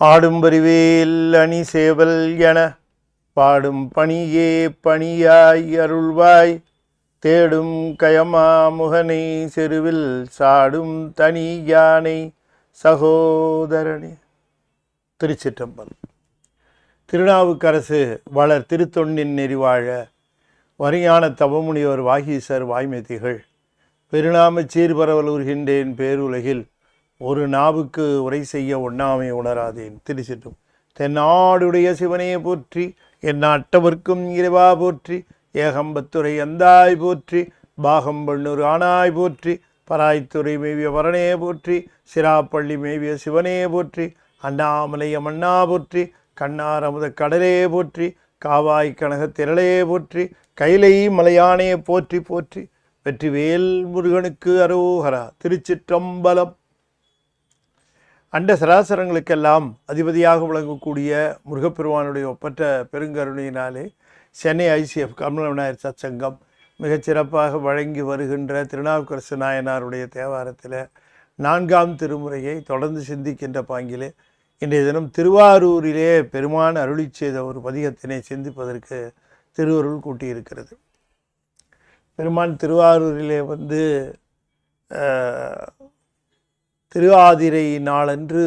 ஆடும் பரிவேல் அணி சேவல் என பாடும் பணியே பணியாய் அருள்வாய் தேடும் கயமா முகனை செருவில் சாடும் தனி யானை சகோதரனே. திருச்சிற்றம்பலம். திருநாவுக்கரசு வளர் திருத்தொண்டின் நெறிவாழ வரியான தவமுனிவர் வாகீசர் வாய்மைத்திகள் பெருநாமச் சீர்பரவல் உருகின்றேன் பேருலகில் ஒரு நாவுக்கு உரை செய்ய ஒண்ணாமை உணராதேன். திருச்சிற்றும். தென்னாடுடைய சிவனையை போற்றி, என் நாட்டவர்க்கும் இறைவா போற்றி, ஏகம்பத்துறை அந்தாய் போற்றி, பாகம் பண்ணூர் ஆனாய் போற்றி, பராய்த்துறை மேவிய பரனே போற்றி, சிராப்பள்ளி மேவிய சிவனே போற்றி, அண்ணாமலைய மண்ணா போற்றி, கண்ணார் அமுத கடலே போற்றி, காவாய் கனக திரளே போற்றி, கைலை மலையானே போற்றி போற்றி, வெற்றிவேல் முருகனுக்கு அரோகரா. திருச்சிற்றம்பலம். அண்ட சராசரங்களுக்கெல்லாம் அதிபதியாக விளங்கக்கூடிய முருகப்பெருமானுடைய ஒப்பற்ற பெருங்கருணையினாலே சென்னை ICF கமல விநாயகர் சத்சங்கம் மிகச்சிறப்பாக வழங்கி வருகின்ற திருநாவுக்கரசு நாயனாருடைய தேவாரத்தில் 4ஆம் திருமுறையை தொடர்ந்து சிந்திக்கின்ற பாங்கிலே இன்றைய தினம் திருவாரூரிலே பெருமான் அருளி செய்த ஒரு பதிகத்தினை சிந்திப்பதற்கு திருவருள் கூட்டியிருக்கிறது. பெருமான் திருவாரூரிலே திருவாதிரை நாளன்று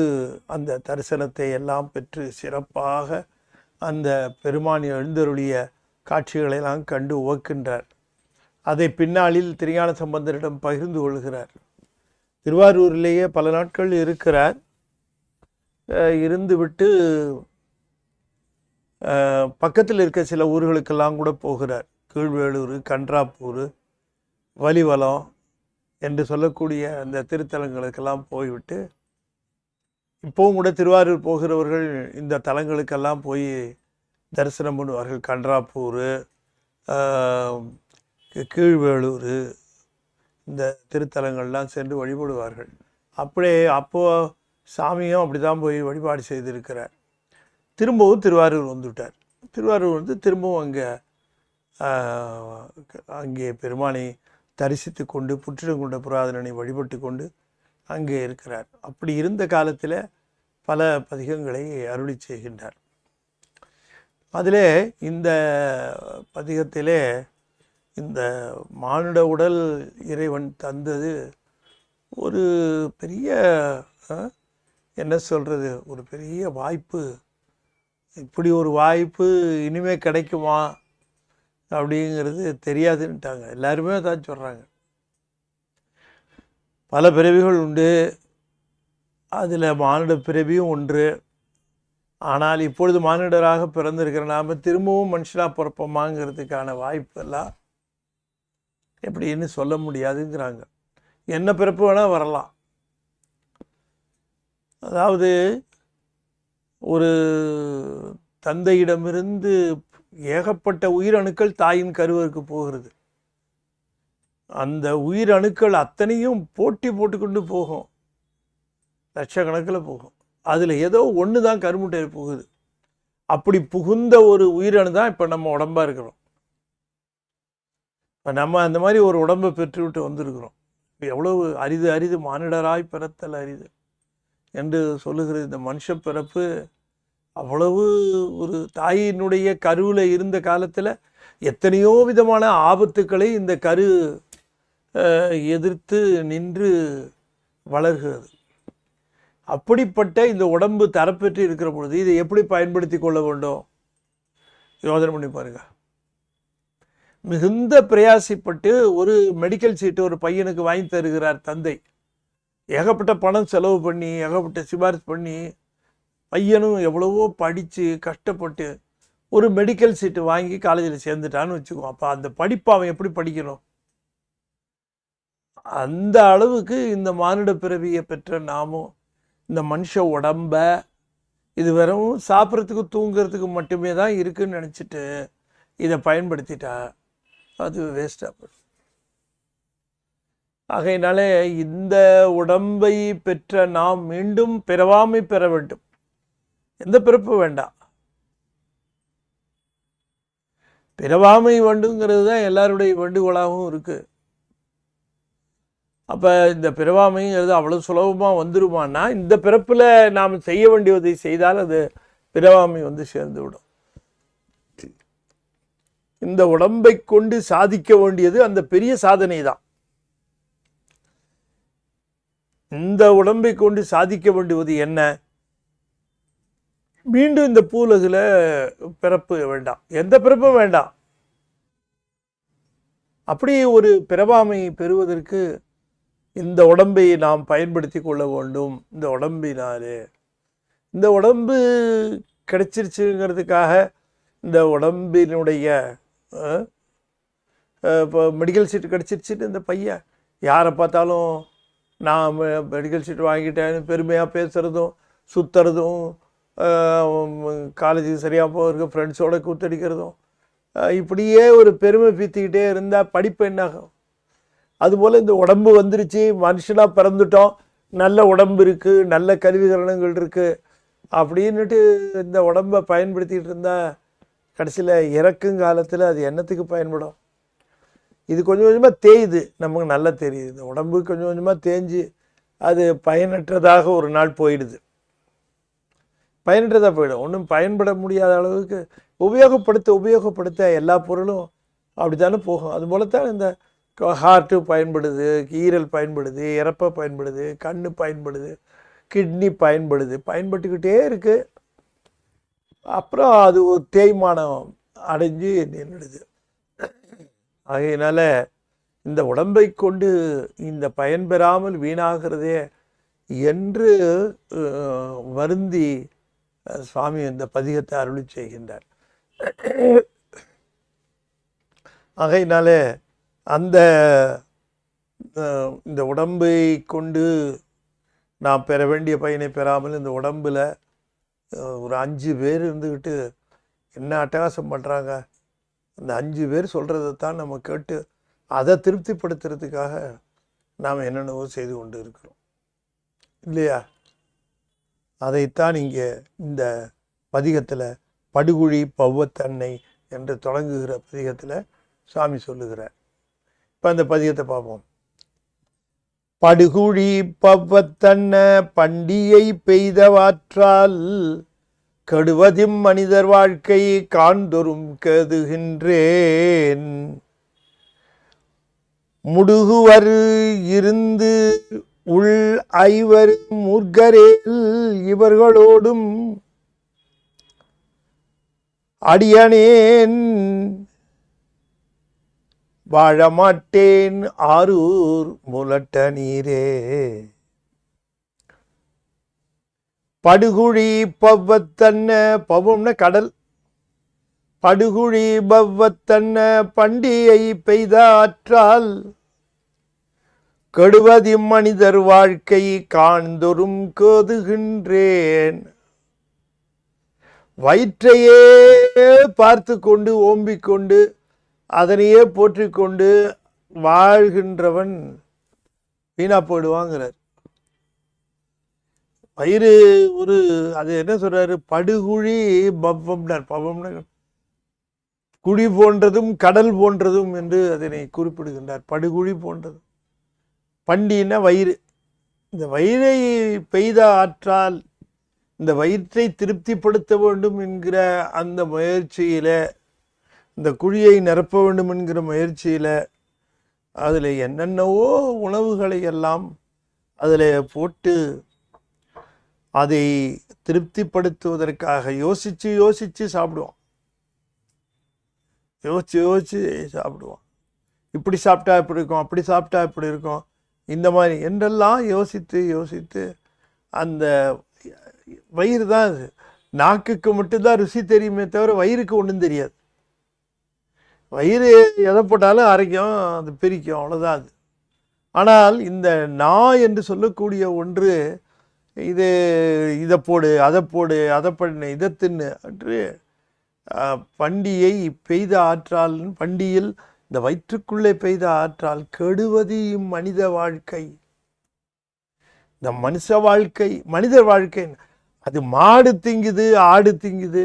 அந்த தரிசனத்தை எல்லாம் பெற்று சிறப்பாக அந்த பெருமான் எழுந்தருளிய காட்சிகளெல்லாம் கண்டு உவக்கின்றார். அதை பின்னாளில் திருஞான சம்பந்தரிடம் பகிர்ந்து கொள்கிறார். திருவாரூரிலேயே பல நாட்கள் இருக்கிறார். இருந்துவிட்டு பக்கத்தில் இருக்க சில ஊர்களுக்கெல்லாம் கூட போகிறார். கீழ்வேளூர், கன்றாப்பூர், வலிவலம் என்று சொல்லக்கூடிய அந்த திருத்தலங்களுக்கெல்லாம் போய்விட்டு இப்போவும் கூட திருவாரூர் போகிறவர்கள் இந்த தலங்களுக்கெல்லாம் போய் தரிசனம் பண்ணுவார்கள். கன்றாப்பூர், கீழ்வேளூர், இந்த திருத்தலங்கள்லாம் சென்று வழிபடுவார்கள். அப்போது சாமியும் அப்படி தான் போய் வழிபாடு செய்திருக்கிறார். திரும்பவும் திருவாரூர் வந்துவிட்டார். திருவாரூர் திரும்பவும் அங்கே பெருமானை தரிசித்து கொண்டு புற்றிடங்குண்ட புராதனனை வழிபட்டு கொண்டு அங்கே இருக்கிறார். அப்படி இருந்த காலத்தில் பல பதிகங்களை அருளி செய்கின்றார். அதிலே இந்த பதிகத்திலே இந்த மானுட உடல் இறைவன் தந்தது ஒரு பெரிய என்ன சொல்கிறது, ஒரு பெரிய வாய்ப்பு. இப்படி ஒரு வாய்ப்பு இனிமே கிடைக்குமா அப்படிங்கிறது தெரியாதுன்ட்டாங்க. எல்லாருமே தான் சொல்கிறாங்க. பல பிறவிகள் உண்டு, அதில் மானுட பிறவியும் ஒன்று. ஆனால் இப்பொழுது மானிடராக பிறந்திருக்கிற நாம் திரும்பவும் மனுஷனாக பிறப்போமாங்கிறதுக்கான வாய்ப்பெல்லாம் எப்படின்னு சொல்ல முடியாதுங்கிறாங்க. என்ன பிறப்பு வேணால் வரலாம். அதாவது ஒரு தந்தையிடமிருந்து ஏகப்பட்ட உயிரணுக்கள் தாயின் கருவருக்கு போகிறது. அந்த உயிரணுக்கள் அத்தனையும் போட்டி போட்டுக்கொண்டு போகும், லட்சக்கணக்கில் போகும். அதில் ஏதோ ஒன்று தான் கருமுட்டையில் போகுது. அப்படி புகுந்த ஒரு உயிரணு தான் இப்போ நம்ம உடம்பாக இருக்கிறோம். இப்போ நம்ம அந்த மாதிரி ஒரு உடம்பை பெற்றுவிட்டு வந்திருக்கிறோம். எவ்வளவு அரிது அரிது மானிடராய் பிறத்தல் அரிது என்று சொல்லுகிறது. இந்த மனுஷ பிறப்பு அவ்வளவு ஒரு தாயினுடைய கருவில் இருந்த காலத்தில் எத்தனையோ விதமான ஆபத்துக்களை இந்த கரு எதிர்த்து நின்று வளர்கிறது. அப்படிப்பட்ட இந்த உடம்பு தரப்பெற்று இருக்கிற பொழுது இதை எப்படி பயன்படுத்தி கொள்ள வேண்டும் யோசனை பண்ணி பாருங்க. மிகுந்த பிரயாசிப்பட்டு ஒரு மெடிக்கல் சீட்டு ஒரு பையனுக்கு வாங்கி தருகிறார் தந்தை. ஏகப்பட்ட பணம் செலவு பண்ணி ஏகப்பட்ட சிபாரிசு பண்ணி பையனும் எவ்வளவோ படித்து கஷ்டப்பட்டு ஒரு மெடிக்கல் சீட்டு வாங்கி காலேஜில் சேர்ந்துட்டான்னு வச்சுக்குவோம். அப்போ அந்த படிப்பை அவன் எப்படி படிக்கணும்? அந்த அளவுக்கு இந்த மானுட பிறவியை பெற்ற நாமும் இந்த மனுஷ உடம்ப இது வெறும் சாப்பிட்றதுக்கு தூங்குறதுக்கு மட்டுமே தான் இருக்குன்னு நினச்சிட்டு இதை பயன்படுத்திட்டா அது வேஸ்டாக போடும். ஆகையினாலே இந்த உடம்பை பெற்ற நாம் மீண்டும் பிறவாமை பெற வேண்டும். எந்த பிறப்பு வேண்டாம். பிறவாமை வேண்டுங்கிறது தான் எல்லாருடைய வேண்டுகோளாகவும் இருக்குது. அப்போ இந்த பிறவாமைங்கிறது அவ்வளோ சுலபமாக வந்துருமானா, இந்த பிறப்பில் நாம் செய்ய வேண்டியதை செய்தால் அது பிறவாமை வந்து சேர்ந்து விடும். இந்த உடம்பை கொண்டு சாதிக்க வேண்டியது அந்த பெரிய சாதனை தான். இந்த உடம்பை கொண்டு சாதிக்க வேண்டியது என்ன? மீண்டும் இந்த பூலகில் பிறப்பு வேண்டாம், எந்த பிறப்பும் வேண்டாம். அப்படி ஒரு பிறவாமை பெறுவதற்கு இந்த உடம்பை நாம் பயன்படுத்தி கொள்ள வேண்டும். இந்த உடம்பினாலே இந்த உடம்பு கிடைச்சிருச்சுங்கிறதுக்காக இந்த உடம்பினுடைய இப்போ மெடிக்கல் சீட் கிடச்சிருச்சுட்டு இந்த பையன் யாரை பார்த்தாலும் நான் மெடிக்கல் சீட் வாங்கிட்டேன்னு பெருமையாக பேசுகிறதும், சுற்றுறதும், காலேஜுக்கு சரியாக போகிறதுக்கு ஃப்ரெண்ட்ஸோடு கூத்தடிக்கிறதும், இப்படியே ஒரு பெருமை பீத்திக்கிட்டே இருந்தால் படிப்பு என்னாகும்? அதுபோல் இந்த உடம்பு வந்துருச்சு, மனுஷனாக பிறந்துட்டோம், நல்ல உடம்பு இருக்குது, நல்ல கருவிகரணங்கள் இருக்குது அப்படின்னுட்டு இந்த உடம்பை பயன்படுத்திகிட்டு இருந்தால் கடைசியில் இறக்குங்காலத்தில் அது என்னத்துக்கு பயன்படும்? இது கொஞ்சம் கொஞ்சமாக தேயுது, நமக்கு நல்லா தெரியுது. இந்த உடம்பு கொஞ்சம் கொஞ்சமாக தேஞ்சு அது பயனற்றதாக ஒரு நாள் போயிடுது. பயனற்றதாக போயிடும். ஒன்றும் பயன்பட முடியாத அளவுக்கு உபயோகப்படுத்த எல்லா பொருளும் அப்படி தானே போகும். அதுபோல் தான் இந்த ஹார்ட்டு பயன்படுது, ஈரல் பயன்படுது, இறப்பை பயன்படுது, கண் பயன்படுது, கிட்னி பயன்பட்டுக்கிட்டே இருக்குது. அப்புறம் அது ஒரு தேய்மானம் அடைஞ்சு நின்றுடுது. ஆகையினால இந்த உடம்பை கொண்டு இந்த பயன் பெறாமல் வீணாகிறதே என்று வருந்தி சுவாமி இந்த பதிகத்தை அருளி செய்கின்றார். ஆகையினால அந்த இந்த உடம்பை கொண்டு நாம் பெற வேண்டிய பயனை பெறாமல் இந்த உடம்பில் ஒரு 5 பேர் இருந்துக்கிட்டு என்ன அட்டகாசம் பண்ணுறாங்க, அந்த 5 பேர் சொல்கிறதைத்தான் நம்ம கேட்டு அதை திருப்திப்படுத்துறதுக்காக நாம் என்னென்னவோ செய்து கொண்டு இருக்கிறோம் இல்லையா? அதைத்தான் இங்கே இந்த பதிகத்தில் படுகுழி பவ்வத்தன்னை என்று தொடங்குகிற பதிகத்தில் சுவாமி சொல்லுகிறார். இப்போ அந்த பதிகத்தை பார்ப்போம். படுகுழி பவ்வத்தன்ன பண்டியை பெய்தவாற்றால் கடுவதிம் மனிதர் வாழ்க்கை காண்தொரும் கதுகின்றேன். முடுகுவர் இருந்து உள் 5 மூர்க்கரேல் இவர்களோடும் அடியனேன் வாழமாட்டேன் ஆரூர் முலட்ட நீரே. படுகுழி பவ்வத்தன்ன, பவம்ன கடல், படுகுழி பவ்வத்தன்ன பண்டியை பெய்த ஆற்றால் கெடுவதி மனிதர் வாழ்க்கை காண்தொரும் கோதுகின்றேன். வயிற்றையே பார்த்து கொண்டு ஓம்பிக்கொண்டு அதனையே போற்றிக்கொண்டு வாழ்கின்றவன் வீணா போயிடுவாங்கிறார். வயிறு ஒரு அது என்ன சொல்றாரு, படுகுழி பவ்வம்னார். பவம்னா குழி போன்றதும் கடல் போன்றதும் என்று அதனை குறிப்பிடுகின்றார். படுகுழி போன்றதும், பண்டினா வயிறு. இந்த வயிறை பெய்த ஆற்றால் இந்த வயிற்றை திருப்திப்படுத்த வேண்டும் என்கிற அந்த முயற்சியில், இந்த குழியை நிரப்ப வேண்டும் என்கிற முயற்சியில் அதில் என்னென்னவோ உணவுகளை எல்லாம் அதில் போட்டு அதை திருப்திப்படுத்துவதற்காக யோசித்து சாப்பிடுவோம். யோசித்து சாப்பிடுவோம். இப்படி சாப்பிட்டா இப்படி இருக்கும், அப்படி சாப்பிட்டா இப்படி இருக்கும், இந்த மாதிரி என்றெல்லாம் யோசித்து அந்த வயிறு தான் அது. நாக்குக்கு மட்டும்தான் ருசி தெரியுமே தவிர வயிறுக்கு ஒன்றும் தெரியாது. வயிறு எதை போட்டாலும் அரைக்கும், அது பிரிக்கும், அவ்வளோதான் அது. ஆனால் இந்த நாய் என்று சொல்லக்கூடிய ஒன்று இதை போடு, அதை பண்ணு, இதை தின்னு என்று பண்டியை பெய்த ஆற்றால், பண்டியில் இந்த வயிற்றுக்குள்ளே பெய்த ஆற்றால் கெடுவது மனித வாழ்க்கை. இந்த மனிதர் வாழ்க்கை அது மாடு திங்குது, ஆடு திங்குது,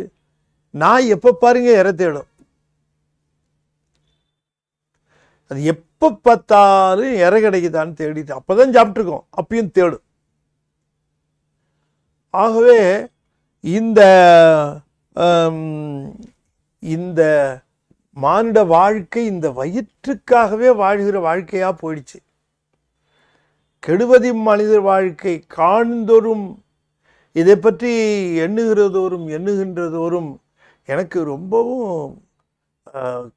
நாய் எப்போ பாருங்க இற தேடும். அது எப்போ பார்த்தாலும் இறை கிடைக்குதான்னு தேடிட்டு அப்போ தான் சாப்பிட்ருக்கோம், அப்பயும் தேடும். ஆகவே இந்த இந்த மானுட வாழ்க்கை இந்த வயிற்றுக்காகவே வாழ்கிற வாழ்க்கையாக போயிடுச்சு. கெடுவதி மனிதர் வாழ்க்கை காண்தோறும் இதை பற்றி எண்ணுகின்றதோறும் எனக்கு ரொம்பவும்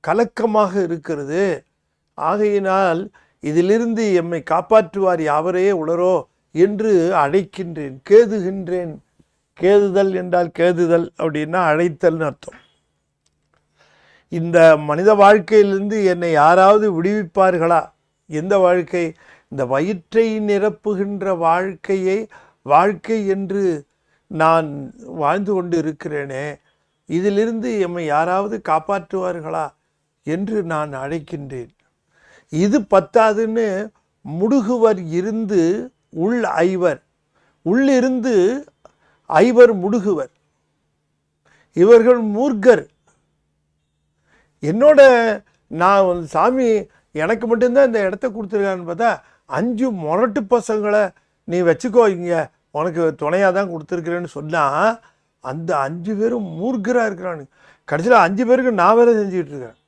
கலக்கமாக இருக்கிறது. ஆகையினால் இதிலிருந்து எம்மை காப்பாற்றுவார் யாவரே உளரோ என்று அழைக்கின்றேன், கேதுகின்றேன். கேதுதல் என்றால் கேதுதல் அப்படின்னா அழைத்தல்னு அர்த்தம். இந்த மனித வாழ்க்கையிலிருந்து என்னை யாராவது விடுவிப்பார்களா? எந்த வாழ்க்கை? இந்த வயிற்றை நிரப்புகின்ற வாழ்க்கையை வாழ்க்கை என்று நான் வாழ்ந்து கொண்டு இருக்கிறேனே, இதிலிருந்து எம்மை யாராவது காப்பாற்றுவார்களா என்று நான் அழைக்கின்றேன். இது பத்தாதுன்னு முடுகுவர் இருந்து உள் ஐவர், உள்ளிருந்து ஐவர் முடுகுவர். இவர்கள் மூர்க்கர். என்னோட நான் சாமி எனக்கு மட்டும்தான் இந்த இடத்த கொடுத்துருக்கான்னு பார்த்தா 5 முரட்டு பசங்களை நீ வச்சுக்கோ, இங்கே உனக்கு துணையாக தான் கொடுத்துருக்குறேன்னு சொன்னால் அந்த 5 பேரும் மூர்க்கராக இருக்கிறானு. கடைசியில் 5 பேருக்கு நான் வேலை செஞ்சுக்கிட்டு இருக்கேன்.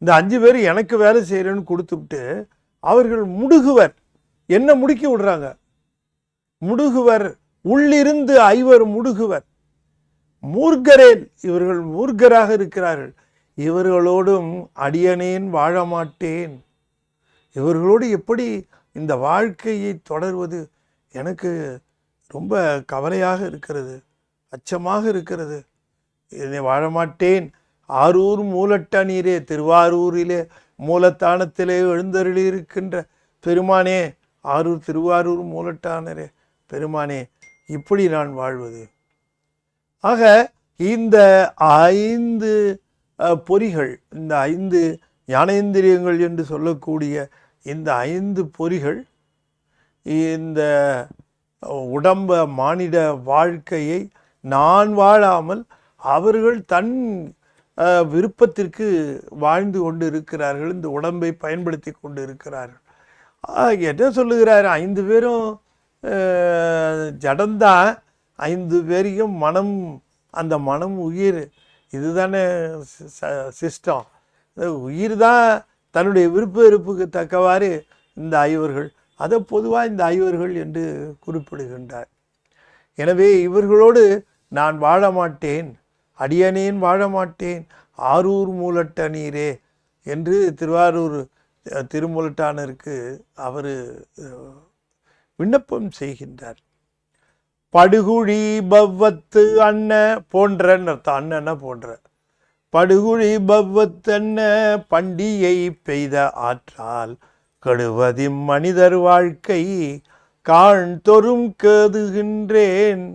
இந்த 5 பேர் எனக்கு வேலை செய்கிறேன்னு கொடுத்துவிட்டு அவர்கள் முடுகுவர், என்ன முடுக்கி விடுறாங்க. முடுகுவர் உள்ளிருந்து ஐவர் முடுகுவர். மூர்க்கரேன், இவர்கள் மூர்க்கராக இருக்கிறார்கள். இவர்களோடும் அடியனேன் வாழ மாட்டேன். இவர்களோடு எப்படி இந்த வாழ்க்கையை தொடர்வது? எனக்கு ரொம்ப கவலையாக இருக்கிறது, அச்சமாக இருக்கிறது. இதை வாழ மாட்டேன். ஆரூர் மூலட்ட நீரே, திருவாரூரிலே மூலத்தானத்திலே எழுந்தருளி இருக்கின்ற பெருமானே, ஆரூர் திருவாரூர் மூலட்டானரே பெருமானே, இப்படி நான் வாழ்வது. ஆக இந்த 5 பொறிகள், இந்த 5 ஞானேந்திரியங்கள் என்று சொல்லக்கூடிய இந்த 5 பொறிகள் இந்த உடம்ப மானிட வாழ்க்கையை நான் வாழாமல் அவர்கள் தன் விருப்பத்திற்கு வாழ்ந்து கொண்டு இருக்கிறார்கள், இந்த உடம்பை பயன்படுத்தி கொண்டு இருக்கிறார்கள். என்ன சொல்லுகிறார்? 5 பேரும் ஜடந்தான், 5 பேரையும் மனம், அந்த மனம் உயிர், இதுதானே சிஸ்டம். உயிர் தான் தன்னுடைய விருப்ப வெறுப்புக்கு தக்கவாறு இந்த ஐவர்கள், அதை பொதுவாக இந்த ஐவர்கள் என்று குறிப்பிடுகின்றார். எனவே இவர்களோடு நான் வாழ மாட்டேன், அடியனேன் வாழ மாட்டேன். ஆரூர் மூலட்ட நீரே என்று திருவாரூர் திருமூலட்டானருக்கு அவர் விண்ணப்பம் செய்கின்றார். படுகுழி பவ்வத்து அண்ண போன்ற அண்ணன போன்ற படுகுழி பவ்வத்து அண்ண பண்டிகை பெய்த ஆற்றால் கெடுவதி மனிதர் வாழ்க்கை காண் தொறும் கேதுகின்றேன்.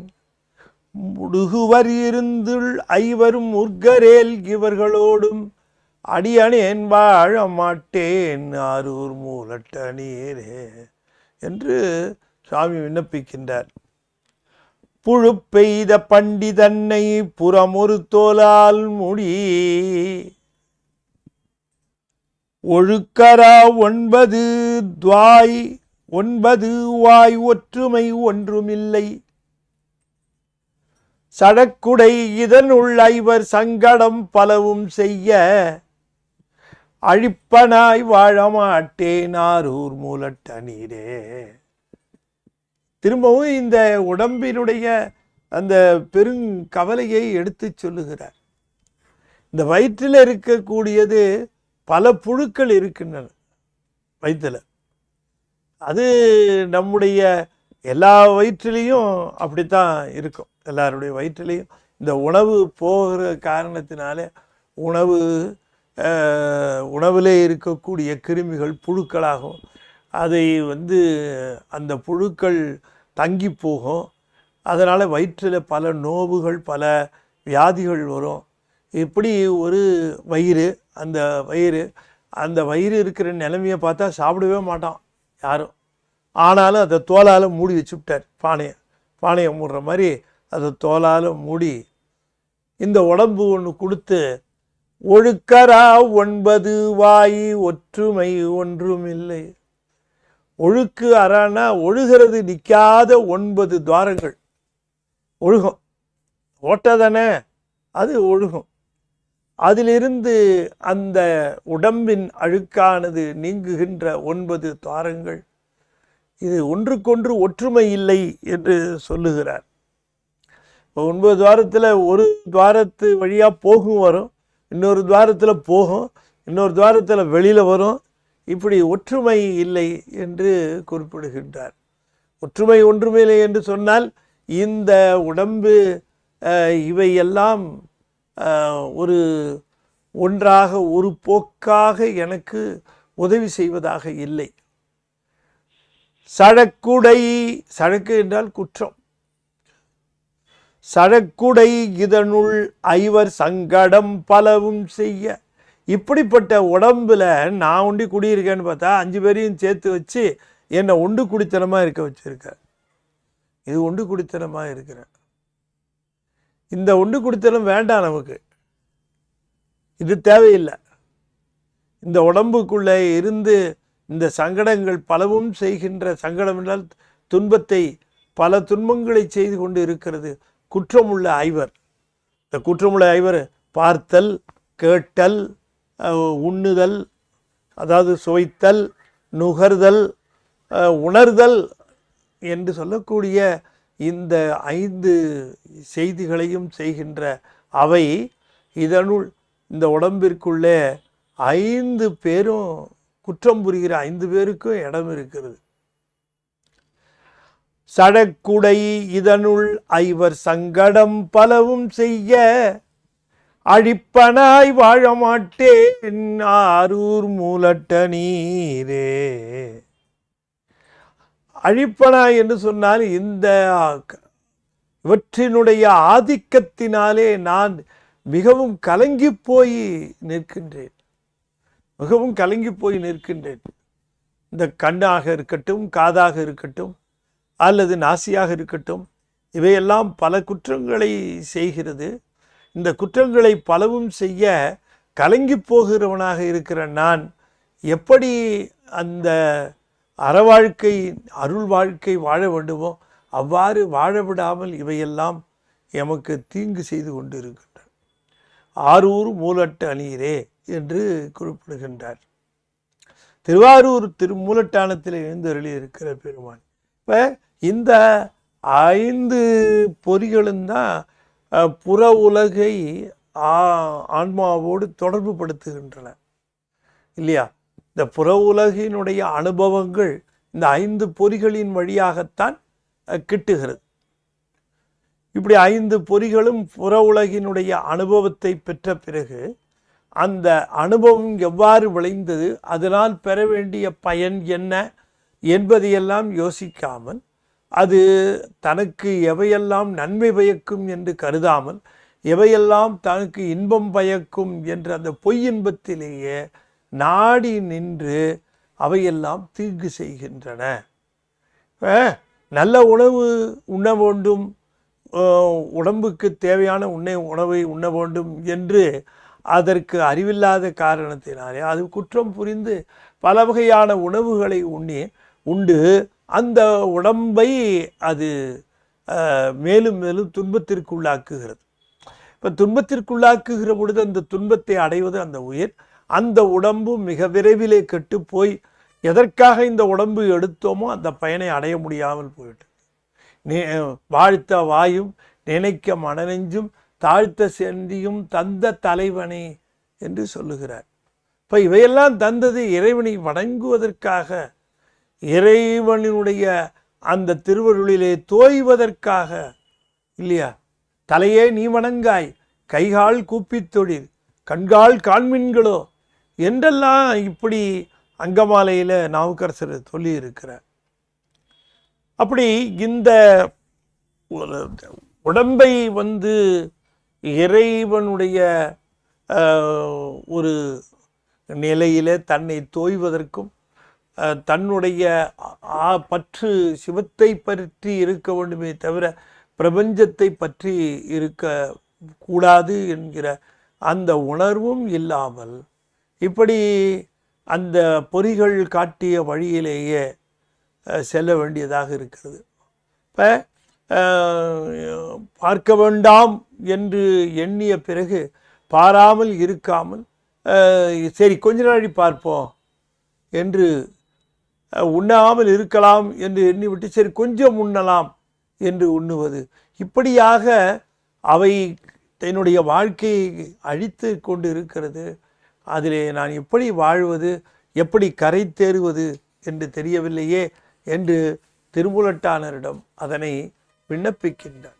முடுகுவர் இருந்துள் ஐவரும் முர்கரேல் இவர்களோடும் அடியனேன் வாழ மாட்டேன் ஆரூர் மூலட்ட நீரே என்று சுவாமி விண்ணப்பிக்கின்றார். புழு பெய்த பண்டிதன்னை புறமொரு தோலால் முடி ஒழுக்கரா 9 வாய் ஒற்றுமை ஒன்றுமில்லை. சடக்குடை இதனுள் ஐவர் சங்கடம் பலவும் செய்ய அழிப்பனாய் வாழ மாட்டேன் ஆரூர் மூலட்ட நீரே. திரும்பவும் இந்த உடம்பினுடைய அந்த பெருங்கவலையை எடுத்து சொல்லுகிறார். இந்த வயிற்றில் இருக்கக்கூடியது பல புழுக்கள் இருக்கின்றன வயிற்றில். அது நம்முடைய எல்லா வயிற்றிலையும் அப்படித்தான் இருக்கும். எல்லாருடைய வயிற்றிலையும் இந்த உணவு போகிற காரணத்தினாலே உணவிலே இருக்கக்கூடிய கிருமிகள் புழுக்களாகும். அதை அந்த புழுக்கள் தங்கி போகும். அதனால் வயிற்றில் பல நோவுகள் பல வியாதிகள் வரும். இப்படி ஒரு வயிறு, அந்த வயிறு இருக்கிற நிலைமையை பார்த்தா சாப்பிடவே மாட்டான் யாரும். ஆனாலும் அதை தோலால் மூடி வச்சுவிட்டார். பானையை மூடுற மாதிரி அதை தோலால் மூடி இந்த உடம்பு ஒன்று கொடுத்து ஒழுக்கரா 9 வாய் ஒற்றுமை ஒன்றுமில்லை. ஒழுக்கு அறானா ஒழுகிறது நிற்காத 9 துவாரங்கள். ஒழுகும் ஓட்டதானே, அது ஒழுகும். அதிலிருந்து அந்த உடம்பின் அழுக்கானது நீங்குகின்ற 9 துவாரங்கள். இது ஒன்றுக்கொன்று ஒற்றுமை இல்லை என்று சொல்லுகிறார். 9 துவாரத்தில் ஒரு துவாரத்து வழியாக போகும் வரும், இன்னொரு துவாரத்தில் போகும், இன்னொரு துவாரத்தில் வெளியில் வரும். இப்படி ஒற்றுமை இல்லை என்று குறிப்பிடுகின்றார். ஒற்றுமை ஒன்றுமில்லை என்று சொன்னால் இந்த உடம்பு இவையெல்லாம் ஒரு ஒன்றாக ஒரு போக்காக எனக்கு உதவி செய்வதாக இல்லை. சழக்குடை, சழக்கு என்றால் குற்றம். சழக்குடை இதனுள் 5 சங்கடம் பலவும் செய்ய. இப்படிப்பட்ட உடம்புல நான் ஒண்டி குடியிருக்கேன்னு பார்த்தா 5 பேரையும் சேர்த்து வச்சு என்னை ஒண்டு குடித்தனமாக இருக்க வச்சிருக்க. இது ஒண்டு குடித்தனமாக இருக்கிறேன். இந்த ஒண்டு குடித்தனம் வேண்டாம் நமக்கு, இது தேவையில்லை. இந்த உடம்புக்குள்ளே இருந்து இந்த சங்கடங்கள் பலவும் செய்கின்ற, சங்கடம் என்றால் துன்பத்தை, பல துன்பங்களை செய்து கொண்டு இருக்கிறது குற்றமுள்ள 5. இந்த குற்றமுள்ள 5 பார்த்தல், கேட்டல், உண்ணுதல், அதாவது சுவைத்தல், நுகர்தல், உணர்தல் என்று சொல்லக்கூடிய இந்த 5 செய்திகளையும் செய்கின்ற அவை இதனுள் இந்த உடம்பிற்குள்ளே 5 பேரும் குற்றம் புரிகிற 5 பேருக்கும் இடம் இருக்கிறது. சடக்குடை இதனுள் 5 சங்கடம் பலவும் செய்ய அழிப்பனாய் வாழ மாட்டேன் ஆரூர் மூலட்ட நீரே. அழிப்பனாய் என்று சொன்னால் இந்த இவற்றினுடைய ஆதிக்கத்தினாலே நான் மிகவும் கலங்கி போய் நிற்கின்றேன், மிகவும் கலங்கி போய் நிற்கின்றேன். இந்த கண்ணாக இருக்கட்டும், காதாக இருக்கட்டும், அல்லது நாசியாக இருக்கட்டும், இவையெல்லாம் பல குற்றங்களை செய்கிறது. இந்த குற்றங்களை பலவும் செய்ய கலங்கி போகிறவனாக இருக்கிற நான் எப்படி அந்த அறவாழ்க்கை, அருள் வாழ்க்கை வாழ வேண்டுமோ அவ்வாறு வாழ விடாமல் இவையெல்லாம் எமக்கு தீங்கு செய்து கொண்டு இருக்கின்றன. ஆரூர் மூலட்ட அணியரே என்று குறிப்பிடுகின்றார். திருவாரூர் திருமூலட்டானத்தில் எழுந்தருளி இருக்கிற பெருமான். இப்போ இந்த 5 பொறிகளும் தான் புற உலகை ஆன்மாவோடு தொடர்பு படுத்துகின்றன இல்லையா? இந்த புற உலகினுடைய அனுபவங்கள் இந்த 5 பொறிகளின் வழியாகத்தான் கிட்டுகிறது. இப்படி 5 பொறிகளும் புற உலகினுடைய அனுபவத்தை பெற்ற பிறகு அந்த அனுபவம் எவ்வாறு விளைந்தது, அதனால் பெற வேண்டிய பயன் என்ன என்பதையெல்லாம் யோசிக்காமல், அது தனக்கு எவையெல்லாம் நன்மை பயக்கும் என்று கருதாமல், எவையெல்லாம் தனக்கு இன்பம் பயக்கும் என்ற அந்த பொய் இன்பத்திலேயே நாடி நின்று அவையெல்லாம் தீங்கு செய்கின்றன. நல்ல உணவு உண்ண வேண்டும், உடம்புக்கு தேவையான உணவை உண்ண வேண்டும் என்று அதற்கு அறிவில்லாத காரணத்தினாலே அது குற்றம் புரிந்து பல வகையான உணவுகளை உண்டு அந்த உடம்பை அது மேலும் மேலும் துன்பத்திற்குள்ளாக்குகிறது. இப்போ துன்பத்திற்குள்ளாக்குகிற பொழுது அந்த துன்பத்தை அடைவது அந்த உயிர். அந்த உடம்பு மிக விரைவிலே கெட்டு போய் எதற்காக இந்த உடம்பு எடுத்தோமோ அந்த பயனை அடைய முடியாமல் போயிட்டு, வாழ்த்த வாயும் நினைக்க மனநெஞ்சும் தாழ்த்த செந்தியும் தந்த தலைவனே என்று சொல்லுகிறார். இப்போ இவையெல்லாம் தந்தது இறைவனை வணங்குவதற்காக, இறைவனுடைய அந்த திருவருளிலே தோய்வதற்காக இல்லையா? தலையே நீ வணங்காய், கைகால் கூப்பித் தொழில், கண்கால் காண்மின்களோ என்றெல்லாம் இப்படி அங்கமாலையில் நாவுக்கரசர் சொல்லி இருக்கிறார். அப்படி இந்த உடம்பை இறைவனுடைய ஒரு நிலையிலே தன்னை தோய்வதற்கும், தன்னுடைய பற்று சிவத்தை பற்றி இருக்க வேண்டுமே தவிர பிரபஞ்சத்தை பற்றி இருக்க கூடாது என்கிற அந்த உணர்வும் இல்லாமல் இப்படி அந்த பொறிகள் காட்டிய வழியிலேயே செல்ல வேண்டியதாக இருக்கிறது. இப்போ பார்க்க வேண்டாம் என்று எண்ணிய பிறகு பாராமல் இருக்காமல் சரி கொஞ்ச நாளை பார்ப்போம் என்று உண்ணாமல் இருக்கலாம் என்று எண்ணிவிட்டு சரி கொஞ்சம் உண்ணலாம் என்று உண்ணுவது, இப்படியாக அவை என்னுடைய வாழ்க்கையை அழித்து கொண்டு இருக்கிறது. அதிலே நான் எப்படி வாழ்வது, எப்படி கரை தேறுவது என்று தெரியவில்லையே என்று திருமூலட்டானரிடம் அதனை விண்ணப்பிக்கின்றார்.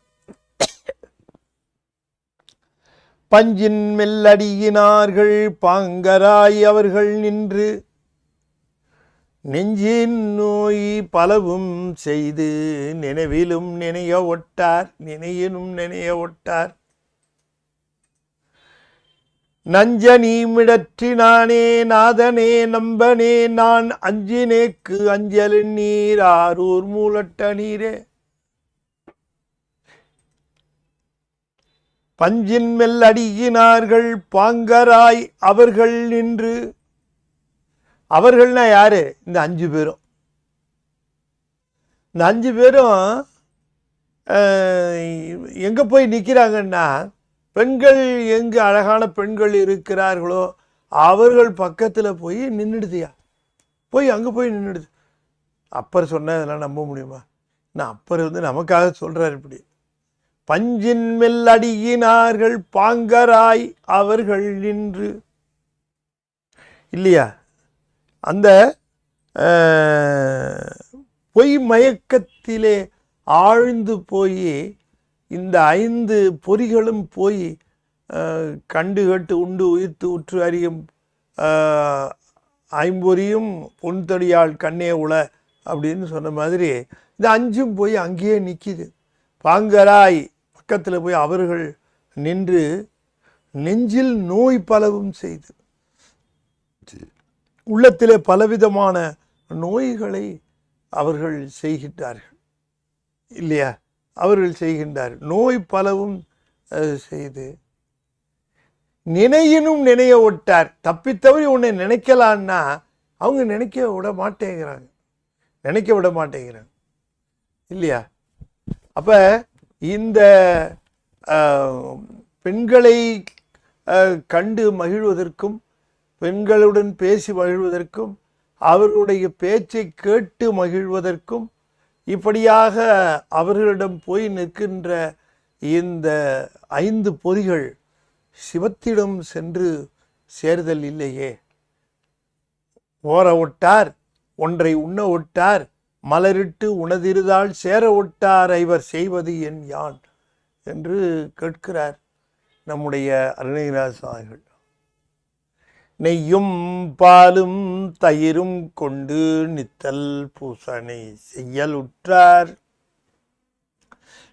பஞ்சின் மெல்லடியினார்கள் பாங்கராய் அவர்கள் நின்று நெஞ்சின் நோய் பலவும் செய்து நினைவிலும் நினைய ஒட்டார் நினையினும் நினைய ஒட்டார். நஞ்சனீமிடற்றினானே நாதனே நம்பனே நான் அஞ்சினேக்கு அஞ்சலின் நீர் ஆரூர் மூலட்ட நீரே. பஞ்சின் மெல்லடியினார்கள் பாங்கராய் அவர்கள் நின்று, அவர்கள்னா யாரு? இந்த 5 பேரும். இந்த 5 பேரும் எங்க போய் நிற்கிறாங்கன்னா, பெண்கள் எங்கு அழகான பெண்கள் இருக்கிறார்களோ அவர்கள் பக்கத்தில் போய் நின்றுடுதியா, போய் அங்கே போய் நின்றுடுது. அப்பர் சொன்னதெல்லாம் நம்ப முடியுமா? நான் அப்பர் நமக்காக சொல்றார் இப்படி. பஞ்சின் மெல்லடியினார்கள் பாங்கராய் அவர்கள் நின்று, இல்லையா? அந்த பொய் மயக்கத்திலே ஆழ்ந்து போய் இந்த 5 பொறிகளும் போய் கண்டு கேட்டு உண்டு உயிர்த்து உற்று அறியும் ஐம்பொறியும் பொன்தொடியால் கண்ணே உள அப்படின்னு சொன்ன மாதிரி இந்த 5ம் போய் அங்கேயே நிற்கிது. பாங்கராய் பக்கத்தில் போய் அவர்கள் நின்று நெஞ்சில் நோய் பலவும் செய்து, உள்ளத்திலே பலவிதமான நோய்களை அவர்கள் செய்கின்றார்கள், இல்லையா? அவர்கள் செய்கின்றார். நோய் பலவும் செய்து நினையினும் நினைய ஒட்டார். தப்பித்தவறி உன்னை நினைக்கலான்னா அவங்க நினைக்க விட மாட்டேங்கிறாங்க, இல்லையா? அப்ப இந்த பெண்களை கண்டு மகிழ்வதற்கும் பெண்களுடன் பேசி மகிழ்வதற்கும் அவர்களுடைய பேச்சை கேட்டு மகிழ்வதற்கும் இப்படியாக அவர்களிடம் போய் நிற்கின்ற இந்த 5 பொறிகள் சிவத்திடம் சென்று சேர்தல் இல்லையே. ஓர ஒட்டார் ஒன்றை உண்ண ஒட்டார் மலரிட்டு உணதிருதால் சேர ஒட்டார் ஐவர் செய்வது என் யான் என்று கேட்கிறார் நம்முடைய அருணகிரிநாத சுவாமிகள். நெய்யும் பாலும் தயிரும் கொண்டு நித்தல் பூசனை செய்யல் உற்றார்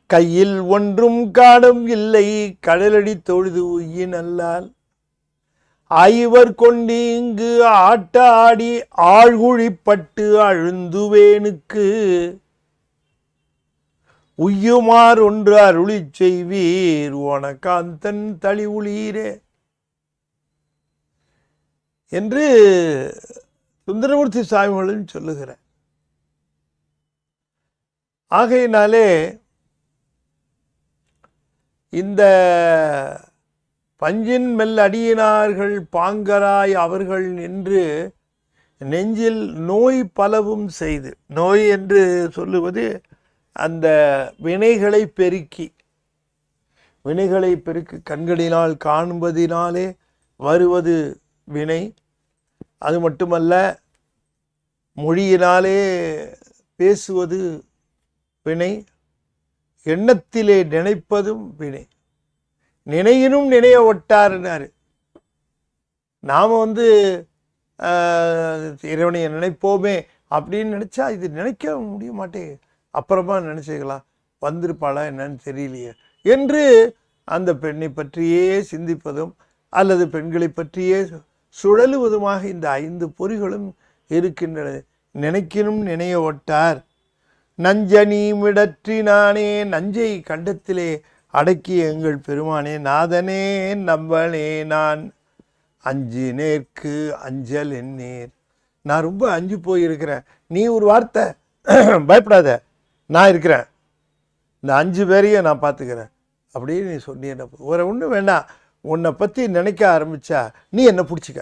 கையில் ஒன்றும் காடும் இல்லை கடலடி தொழுது உயினல்லால் ஐவர் கொண்டு இங்கு ஆட்டாடி ஆழ்குழிப்பட்டு அழுந்துவேனுக்கு உய்யுமார் ஒன்று அருளி செய்வீர் உனக்காந்தன் தளி உளீரே என்று சுந்தரமூர்த்தி சுவாமிகளும் சொல்லுகிறார். ஆகையினாலே இந்த பஞ்சின் மெல்லடியினார்கள் பாங்கராய் அவர்கள் நின்று நெஞ்சில் நோய் பலவும் செய்து, நோய் என்று சொல்லுவது அந்த வினைகளை பெருக்கி கண்களினால் காண்பதினாலே வருவது வினை. அது மட்டுமல்ல, மொழியினாலே பேசுவது வினை, எண்ணத்திலே நினைப்பதும் வினை. நினையினும் நினைய ஒட்டாருன்னாரு. நாம் இறைவனையை நினைப்போமே அப்படின்னு நினச்சா இது நினைக்க முடிய மாட்டேங்க, அப்புறமா நினச்சிக்கலாம், வந்திருப்பாளா என்னன்னு தெரியலையே என்று அந்த பெண்ணை பற்றியே சிந்திப்பதும் அல்லது பெண்களை பற்றியே சுழலுவதுமாக இந்த 5 பொறிகளும் இருக்கின்றன. நினைக்கினும் நினைய ஒட்டார் நஞ்சனீமிடற்றினானே, நஞ்சை கண்டத்திலே அடக்கிய எங்கள் பெருமானே நாதனே நம்பனே நான் அஞ்சு நேர்க்கு அஞ்சல் எண்ணீர். நான் ரொம்ப அஞ்சு போயிருக்கிறேன், நீ ஒரு வார்த்தை பயப்படாத, நான் இருக்கிறேன், இந்த 5 பேரையும் நான் பார்த்துக்கிறேன் அப்படின்னு நீ சொன்னீன்னா ஒரு ஒன்றும் வேண்டாம். உன்னை பற்றி நினைக்க ஆரம்பித்தா நீ என்னை பிடிச்சிக்க,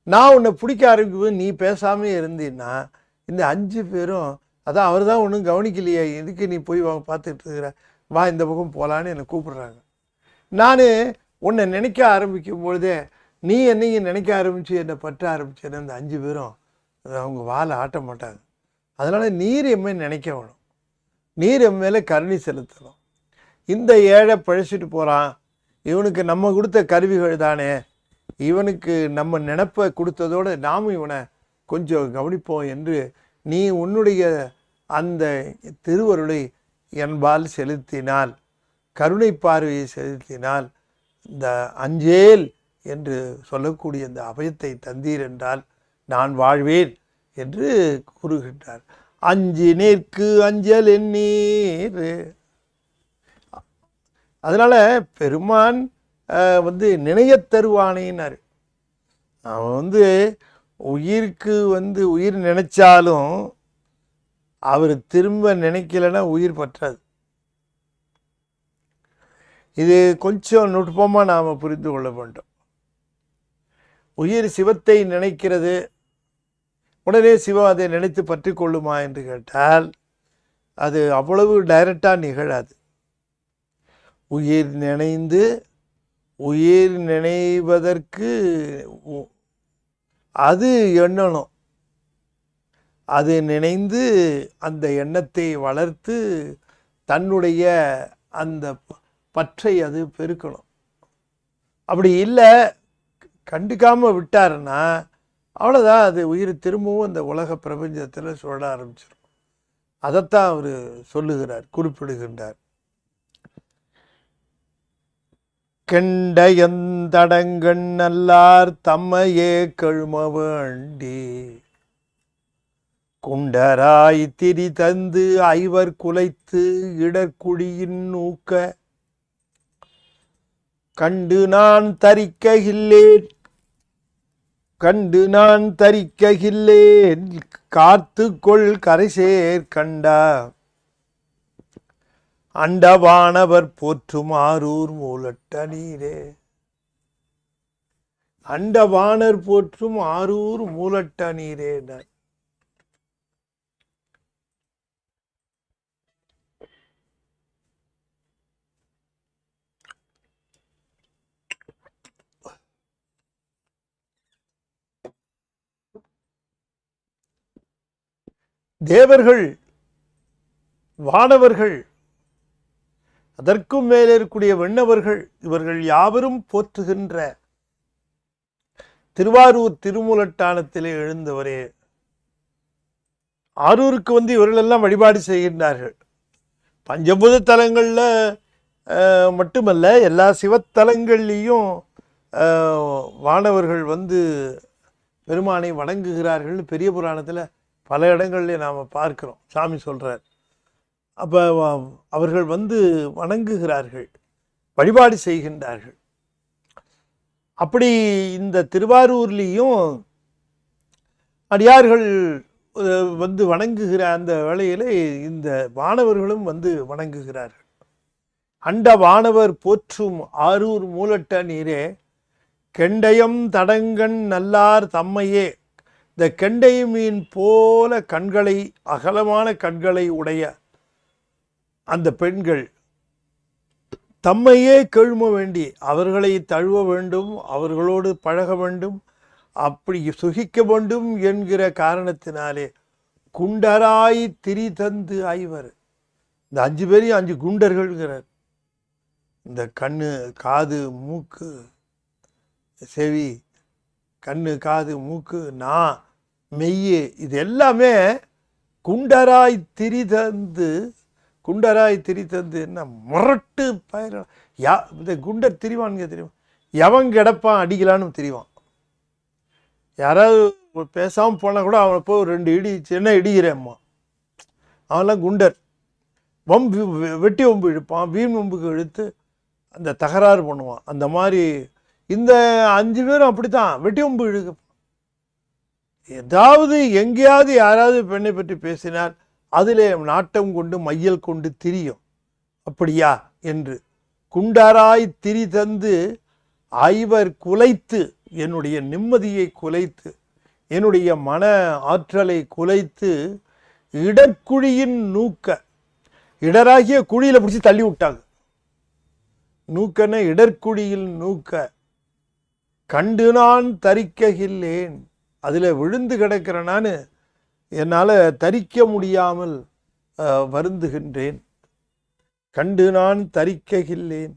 நான் உன்னை பிடிக்க ஆரம்பிக்கும்போது நீ பேசாமே இருந்தீன்னா இந்த 5 பேரும் அதான் அவர் தான் ஒன்றும் கவனிக்கலையே, எதுக்கு நீ போய் பார்த்துட்டு இருக்கிற, வா இந்த பக்கம் போகலான்னு என்னை கூப்பிடுறாங்க. நான் உன்னை நினைக்க ஆரம்பிக்கும் பொழுதே நீ என்னையும் நினைக்க ஆரம்பித்து என்னை பற்ற ஆரம்பிச்சேன்னு அந்த 5 பேரும் அவங்க வாழை ஆட்ட மாட்டாங்க. அதனால் நீர் எம்மை நினைக்க வேணும், நீர் எம் மேலே கருணை செலுத்தணும். இந்த ஏழை பழிச்சிட்டு போகிறான், இவனுக்கு நம்ம கொடுத்த கருவிகள் தானே, இவனுக்கு நம்ம நினப்பை கொடுத்ததோடு நாமும் இவனை கொஞ்சம் கவனிப்போம் என்று நீ உன்னுடைய அந்த திருவருளை என்பால் செலுத்தினால், கருணை பார்வையை செலுத்தினால், இந்த அஞ்சேல் என்று சொல்லக்கூடிய இந்த அபயத்தை தந்தீர் என்றால் நான் வாழ்வேன் என்று கூறுகின்றார். அஞ்சு நேர்க்கு அஞ்சல் எண்ணீர். அதனால பெருமான் நினையத் தருவானேன்னாரு. அவன் உயிருக்கு உயிர் நினைச்சாலும் அவர் திரும்ப நினைக்கலைன்னா உயிர் பற்றாது. இது கொஞ்சம் நுட்பமாக நாம் புரிந்து கொள்ள வேண்டும். உயிர் சிவத்தை நினைக்கிறது, உடனே சிவம் அதை நினைத்து பற்றி கொள்ளுமா என்று கேட்டால் அது அவ்வளவு டைரக்டாக நிகழாது. உயிர் நினைந்து உயிர் நினைவதற்கு அது எண்ணணும், அது நினைந்து அந்த எண்ணத்தை வளர்த்து தன்னுடைய அந்த பற்றை அது பெருக்கணும். அப்படி இல்லை கண்டுக்காமல் விட்டாருன்னா அவ்வளோதான், அது உயிர் திரும்பவும் அந்த உலக பிரபஞ்சத்தில் சுழல ஆரம்பிச்சிடும். அதைத்தான் அவர் சொல்லுகிறார், குறிப்பிடுகின்றார். கெண்டயந்தடங்கண் நல்லார் தம்மையே கழும வேண்டி குண்டராய் திரி தந்து ஐவர் குலைத்து இடர்குடியின் ஊக்க கண்டு நான் தரிக்ககில்லேன் காத்து கொள் கரைசேர் கண்டா அண்டவானவர் போற்றும் ஆரூர் மூலட்ட நீரே. அண்டவானர் போற்றும் ஆரூர் மூலட்ட நீரே. தேவர்கள், வானவர்கள், அதற்கும் மேலே இருக்கக்கூடிய விண்ணவர்கள், இவர்கள் யாவரும் போற்றுகின்ற திருவாரூர் திருமூலட்டானத்திலே எழுந்தவரே. ஆரூருக்கு இவர்கள் எல்லாம் வழிபாடு செய்கின்றார்கள். பஞ்சபூத தலங்களில் மட்டுமல்ல, எல்லா சிவத்தலங்கள்லேயும் வானவர்கள் பெருமானை வணங்குகிறார்கள். பெரிய புராணத்தில் பல இடங்கள்ல நாம் பார்க்கிறோம், சாமி சொல்கிறார். அப்போ அவர்கள் வணங்குகிறார்கள், வழிபாடு செய்கின்றார்கள். அப்படி இந்த திருவாரூர்லேயும் அடியார்கள் வணங்குகிற அந்த வேளையில் இந்த வானவர்களும் வணங்குகிறார்கள். அண்ட வானவர் போற்றும் ஆரூர் மூலட்ட நீரே கெண்டயம் தடங்கண் நல்லார் தம்மையே. இந்த கெண்டை மீன் போல கண்களை, அகலமான கண்களை உடைய அந்த பெண்கள் தம்மையே கழும வேண்டி அவர்களை தழுவ வேண்டும், அவர்களோடு பழக வேண்டும், அப்படி சுகிக்க வேண்டும் என்கிற காரணத்தினாலே குண்டராய் திரி தந்து ஐவர். இந்த 5 பேரையும் 5 குண்டர்கள்ங்கிறார். இந்த கண்ணு, காது, மூக்கு, செவி, கண்ணு, காது, மூக்கு, நா, மெய்யே, இது எல்லாமே குண்டராய் திரிதந்து. குண்டராய் திரிதந்து என்ன முரட்டு பயிர. இந்த குண்டர் திரிவானுங்க தெரியும், எவன் கிடப்பான் அடிக்கலான்னு திரிவான். யாராவது பேசாமல் போனால் கூட அவனை போய் 2 இடி, என்ன இடிக்கிறேம்மா, அவன்லாம் குண்டர். வம்பு வெட்டி வம்பு இழுப்பான், வீண் வம்புக்கு இழுத்து அந்த தகராறு பண்ணுவான். அந்த மாதிரி இந்த 5 பேரும் அப்படித்தான் வெட்டி வம்பு இழுக்க. ஏதாவது எங்கேயாவது யாராவது பெண்ணை பற்றி பேசினால் அதிலே நாட்டம் கொண்டு மையல் கொண்டு திரியும். அப்படியா என்று குண்டாராய் திரி தந்து ஐவர் குலைத்து, என்னுடைய நிம்மதியை குலைத்து, என்னுடைய மன ஆற்றலை குலைத்து, இடர்குழியின் நூக்க, இடராகிய குழியில் பிடிச்சி தள்ளி விட்டாங்க. நூக்கன இடர்குழியில் நூக்க கண்டு நான் தரிக்ககில்லேன், அதில் விழுந்து கிடக்கிற நான் என்னால் தரிக்க முடியாமல் வருந்துகின்றேன். கண்டு நான் தரிக்ககில்லேன்.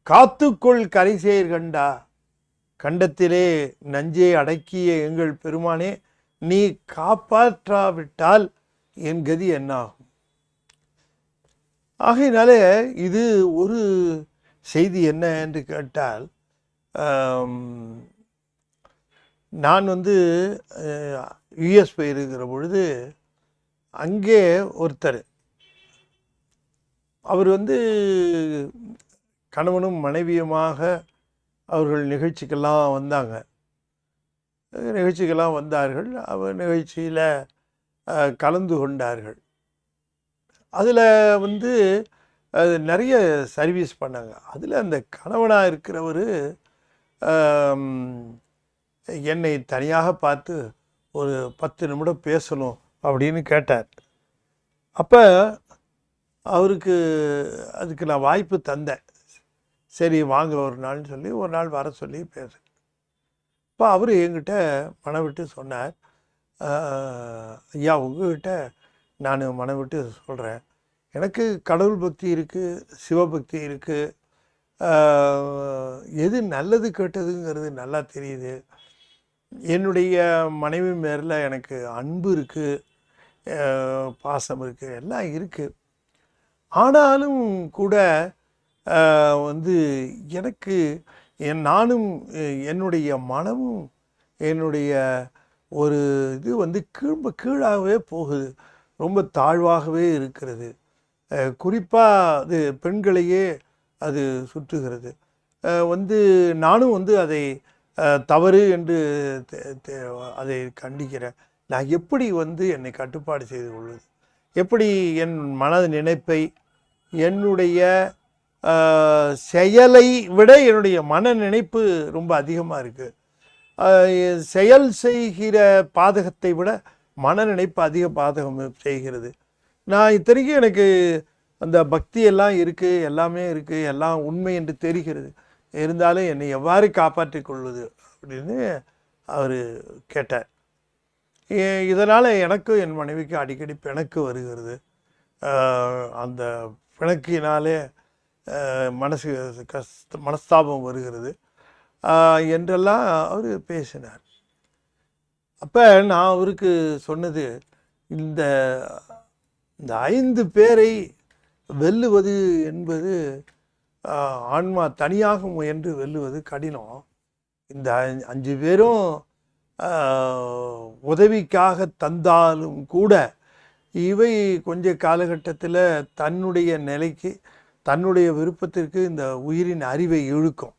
காத்துக்கொள் கரைசேர் கண்டா, கண்டத்திலே நஞ்சே அடக்கிய எங்கள் பெருமானே, நீ காப்பாற்றாவிட்டால் என் கதி என்னாகும்? ஆகையினால இது ஒரு செய்தி என்ன என்று கேட்டால், நான் யுஎஸ் போயிருக்கிற பொழுது அங்கே ஒருத்தர், அவர் கணவனும் மனைவியுமாக அவர்கள் நிகழ்ச்சிக்கெல்லாம் வந்தார்கள். அவர் நிகழ்ச்சியில் கலந்து கொண்டார்கள். அதில் நிறைய சர்வீஸ் பண்ணாங்க. அதில் அந்த கணவனாக இருக்கிறவர் என்னை தனியாக பார்த்து ஒரு 10 நிமிடம் பேசணும் அப்படின்னு கேட்டார். அப்போ அதுக்கு நான் வாய்ப்பு தந்தேன். சரி வாங்க ஒரு நாள்னு சொல்லி ஒரு நாள் வர சொல்லி பேச. இப்போ அவர் என்கிட்ட மனம் விட்டு சொன்னார், ஐயா உங்ககிட்ட நான் மனம் விட்டு சொல்கிறேன், எனக்கு கடவுள் பக்தி இருக்குது, சிவபக்தி இருக்குது, எது நல்லது கெட்டதுங்கிறது நல்லா தெரியுது. என்னுடைய மனைவி மேரில் எனக்கு அன்பு இருக்குது, பாசம் இருக்குது, எல்லாம் இருக்குது. ஆனாலும் கூட எனக்கு நானும் என்னுடைய மனமும் என்னுடைய ஒரு இது கீழாகவே போகுது, ரொம்ப தாழ்வாகவே இருக்கிறது. குறிப்பாக அது பெண்களையே அது சுற்றுகிறது. நானும் அதை தவறு என்று அதை கண்டிக்கிறேன். நான் எப்படி என்னை கட்டுப்பாடு செய்து கொள்வது? எப்படி என் மன நினைப்பை, என்னுடைய செயலை விட என்னுடைய மன நினைப்பு ரொம்ப அதிகமாக இருக்குது. செயல் செய்கிற பாதகத்தை விட மன நினைப்பு அதிக பாதகம் செய்கிறது. நான் இத்தனைக்கும் எனக்கு அந்த பக்தி எல்லாம் இருக்குது, எல்லாமே இருக்குது, எல்லாம் உண்மை என்று தெரிகிறது. இருந்தாலும் என்னை எவ்வாறு காப்பாற்றி கொள்வது அப்படின்னு அவர் கேட்டார். இதனால் எனக்கும் என் மனைவிக்கு அடிக்கடி பிணக்கு வருகிறது. அந்த பிணக்கினாலே மனஸ்தாபம் வருகிறது என்றெல்லாம் அவர் பேசினார். அப்போ நான் அவருக்கு சொன்னது, இந்த 5 பேரை வெல்லுவது என்பது ஆன்மா தனியாக முயன்று வெல்லுவது கடினம். இந்த 5 பேரும் உதவிக்காக தந்தாலும் கூட இவை கொஞ்ச காலகட்டத்தில் தன்னுடைய நிலைக்கு, தன்னுடைய விருப்பத்திற்கு இந்த உயிரின் அறிவை இழுக்கும்.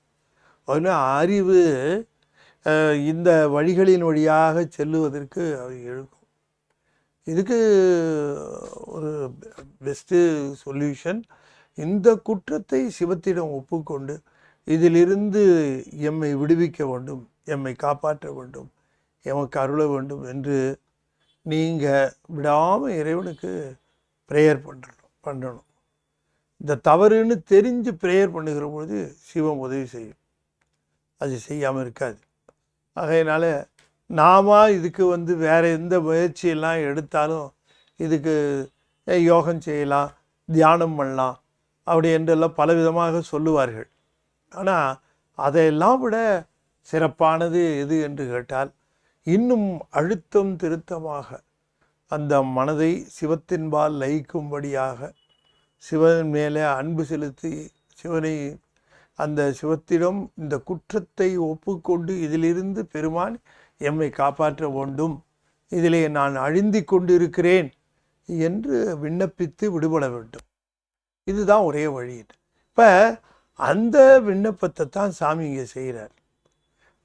அதனால் அறிவு இந்த வழிகளின் வழியாக செல்லுவதற்கு அவை இழுக்கும். இதுக்கு ஒரு பெஸ்ட்டு சொல்யூஷன், இந்த குற்றத்தை சிவத்திடம் ஒப்புக்கொண்டு இதிலிருந்து எம்மை விடுவிக்க வேண்டும், எம்மை காப்பாற்ற வேண்டும், எமக்கு அருள வேண்டும் என்று நீங்கள் விடாமல் இறைவனுக்கு ப்ரேயர் பண்ணணும். இந்த தவறுன்னு தெரிஞ்சு ப்ரேயர் பண்ணுகிற பொழுது சிவம் உதவி செய்யும், அது செய்யாமல் இருக்காது. ஆகையினால நாம இதுக்கு வேறு எந்த முயற்சியெல்லாம் எடுத்தாலும், இதுக்கு யோகம் செய்யலாம், தியானம் பண்ணலாம் அப்படி என்றெல்லாம் பலவிதமாக சொல்லுவார்கள். ஆனால் அதையெல்லாம் விட சிறப்பானது எது என்று கேட்டால், இன்னும் அழுத்தம் திருத்தமாக அந்த மனதை சிவத்தின்பால் லயிக்கும்படியாக சிவன் மேலே அன்பு செலுத்தி சிவனை, அந்த சிவத்திடம் இந்த குற்றத்தை ஒப்புக்கொண்டு இதிலிருந்து பெருமான் எம்மை காப்பாற்ற வேண்டும், இதிலே நான் அழிந்து கொண்டிருக்கிறேன் என்று விண்ணப்பித்து விடுபட வேண்டும். இதுதான் ஒரே வழி. இப்போ அந்த விண்ணப்பத்தை தான் சாமி இங்கே செய்கிறார்.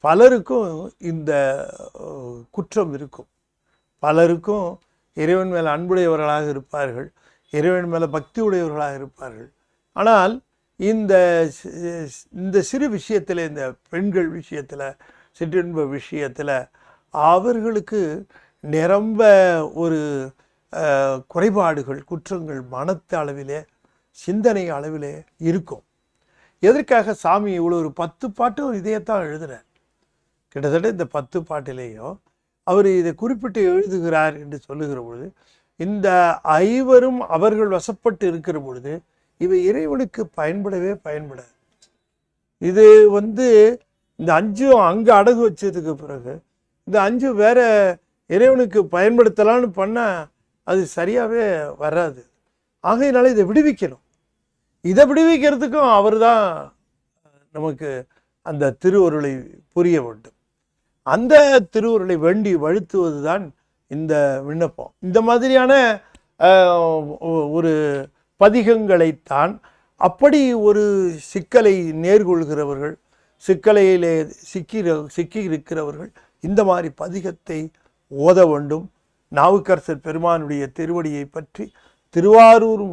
பலருக்கும் இந்த குற்றம் இருக்கும். பலருக்கும் இறைவன் மேலே அன்புடையவர்களாக இருப்பார்கள், இறைவன் மேலே பக்தி உடையவர்களாக இருப்பார்கள். ஆனால் இந்த சிறு விஷயத்தில், இந்த பெண்கள் விஷயத்தில், சிற்றின்ப விஷயத்தில் அவர்களுக்கு நிரம்ப ஒரு குறைபாடுகள், குற்றங்கள் மனத்த அளவிலே, சிந்தனை அளவிலே இருக்கும். எதற்காக சாமி இவ்வளோ ஒரு 10 பாட்டும் இதையத்தான் எழுதுகிறார். கிட்டத்தட்ட இந்த 10 பாட்டிலேயும் அவர் இதை குறிப்பிட்டு எழுதுகிறார் என்று சொல்லுகிற பொழுது, இந்த 5வரும் அவர்கள் வசப்பட்டு இருக்கிற பொழுது இவை இறைவனுக்கு பயன்படவே பயன்படாது. இது இந்த 5 அங்கே அடகு வச்சதுக்கு பிறகு இந்த 5 வேற இறைவனுக்கு பயன்படுத்தலான்னு பண்ணால் அது சரியாகவே வராது. ஆகையினால இதை விடுவிக்கணும். இதை விடுவிக்கிறதுக்கும் அவர் தான் நமக்கு அந்த திருவருளை புரிய வேண்டும். அந்த திருவருளை வேண்டி வழுத்துவது தான் இந்த விண்ணப்பம். இந்த மாதிரியான ஒரு பதிகங்களைத்தான், அப்படி ஒரு சிக்கலை நேர்கொள்கிறவர்கள், சிக்கலையிலே சிக்கி இருக்கிறவர்கள் இந்த மாதிரி பதிகத்தை ஓத வேண்டும். நாவுக்கரசர் பெருமானுடைய திருவடியை பற்றி திருவாரூர்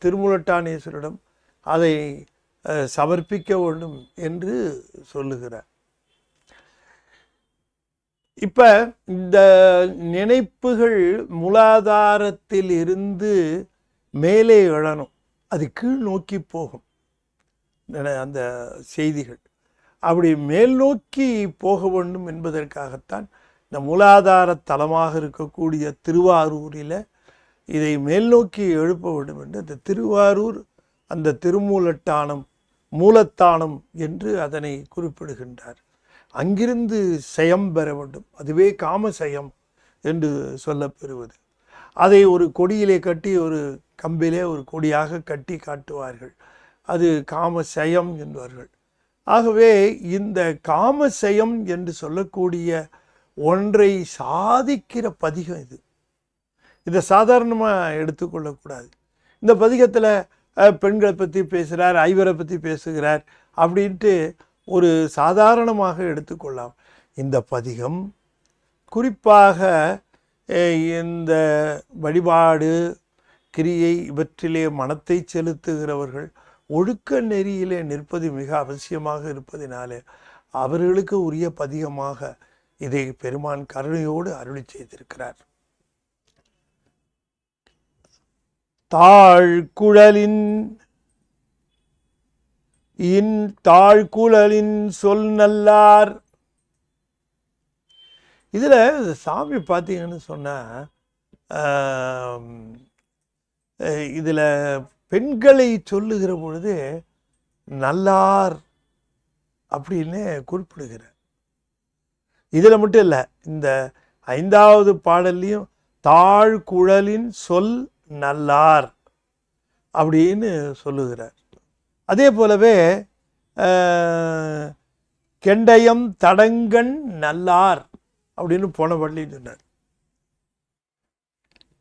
திருமுலட்டானேஸ்வரிடம் அதை சமர்ப்பிக்க வேண்டும் என்று சொல்லுகிறார். இப்போ இந்த நினைப்புகள் மூலாதாரத்தில் இருந்து மேலே எழணும், அது கீழ் நோக்கி போகும். அந்த செய்திகள் அப்படி மேல் நோக்கி போக வேண்டும் என்பதற்காகத்தான் இந்த மூலாதார தலமாக இருக்கக்கூடிய திருவாரூரில் இதை மேல் நோக்கி எழுப்ப வேண்டும் என்று அந்த திருவாரூர், அந்த திருமூலட்டானம், மூலத்தானம் என்று அதனை குறிப்பிடுகின்றார். அங்கிருந்து செயம் பெற வேண்டும். அதுவே காமசயம் என்று சொல்லப்பெறுவது. அதை ஒரு கொடியிலே கட்டி, ஒரு கம்பிலே ஒரு கொடியாக கட்டி காட்டுவார்கள். அது காமசயம் என்பார்கள். ஆகவே இந்த காமசயம் என்று சொல்லக்கூடிய ஒன்றை சாதிக்கிற பதிகம் இது. இதை சாதாரணமாக எடுத்துக்கொள்ளக்கூடாது. இந்த பதிகத்தில் பெண்களை பற்றி பேசுகிறார், 5வரை பற்றி பேசுகிறார் அப்படின்ட்டு ஒரு சாதாரணமாக எடுத்துக்கொள்ளலாம். இந்த பதிகம் குறிப்பாக இந்த வழிபாடு, கிரியை இவற்றிலே மனத்தை செலுத்துகிறவர்கள் ஒழுக்க நெறியிலே நிற்பது மிக அவசியமாக இருப்பதினாலே அவர்களுக்கு உரிய பதிகமாக இதை பெருமான் கருணையோடு அருளி செய்திருக்கிறார். தாழ்குழலின் சொல் நல்லார். இதில் சாமி பார்த்தீங்கன்னு சொன்னால், இதில் பெண்களை சொல்லுகிற பொழுது நல்லார் அப்படின்னு குறிப்பிடுகிறார். இதில் மட்டும் இல்லை, இந்த 5வது பாடல்லையும் தாழ்குழலின் சொல் நல்லார் அப்படின்னு சொல்லுகிறார். அதே போலவே கெண்டயம் தடங்கண் நல்லார் அப்படின்னு போன பாடலையும் சொன்னார்.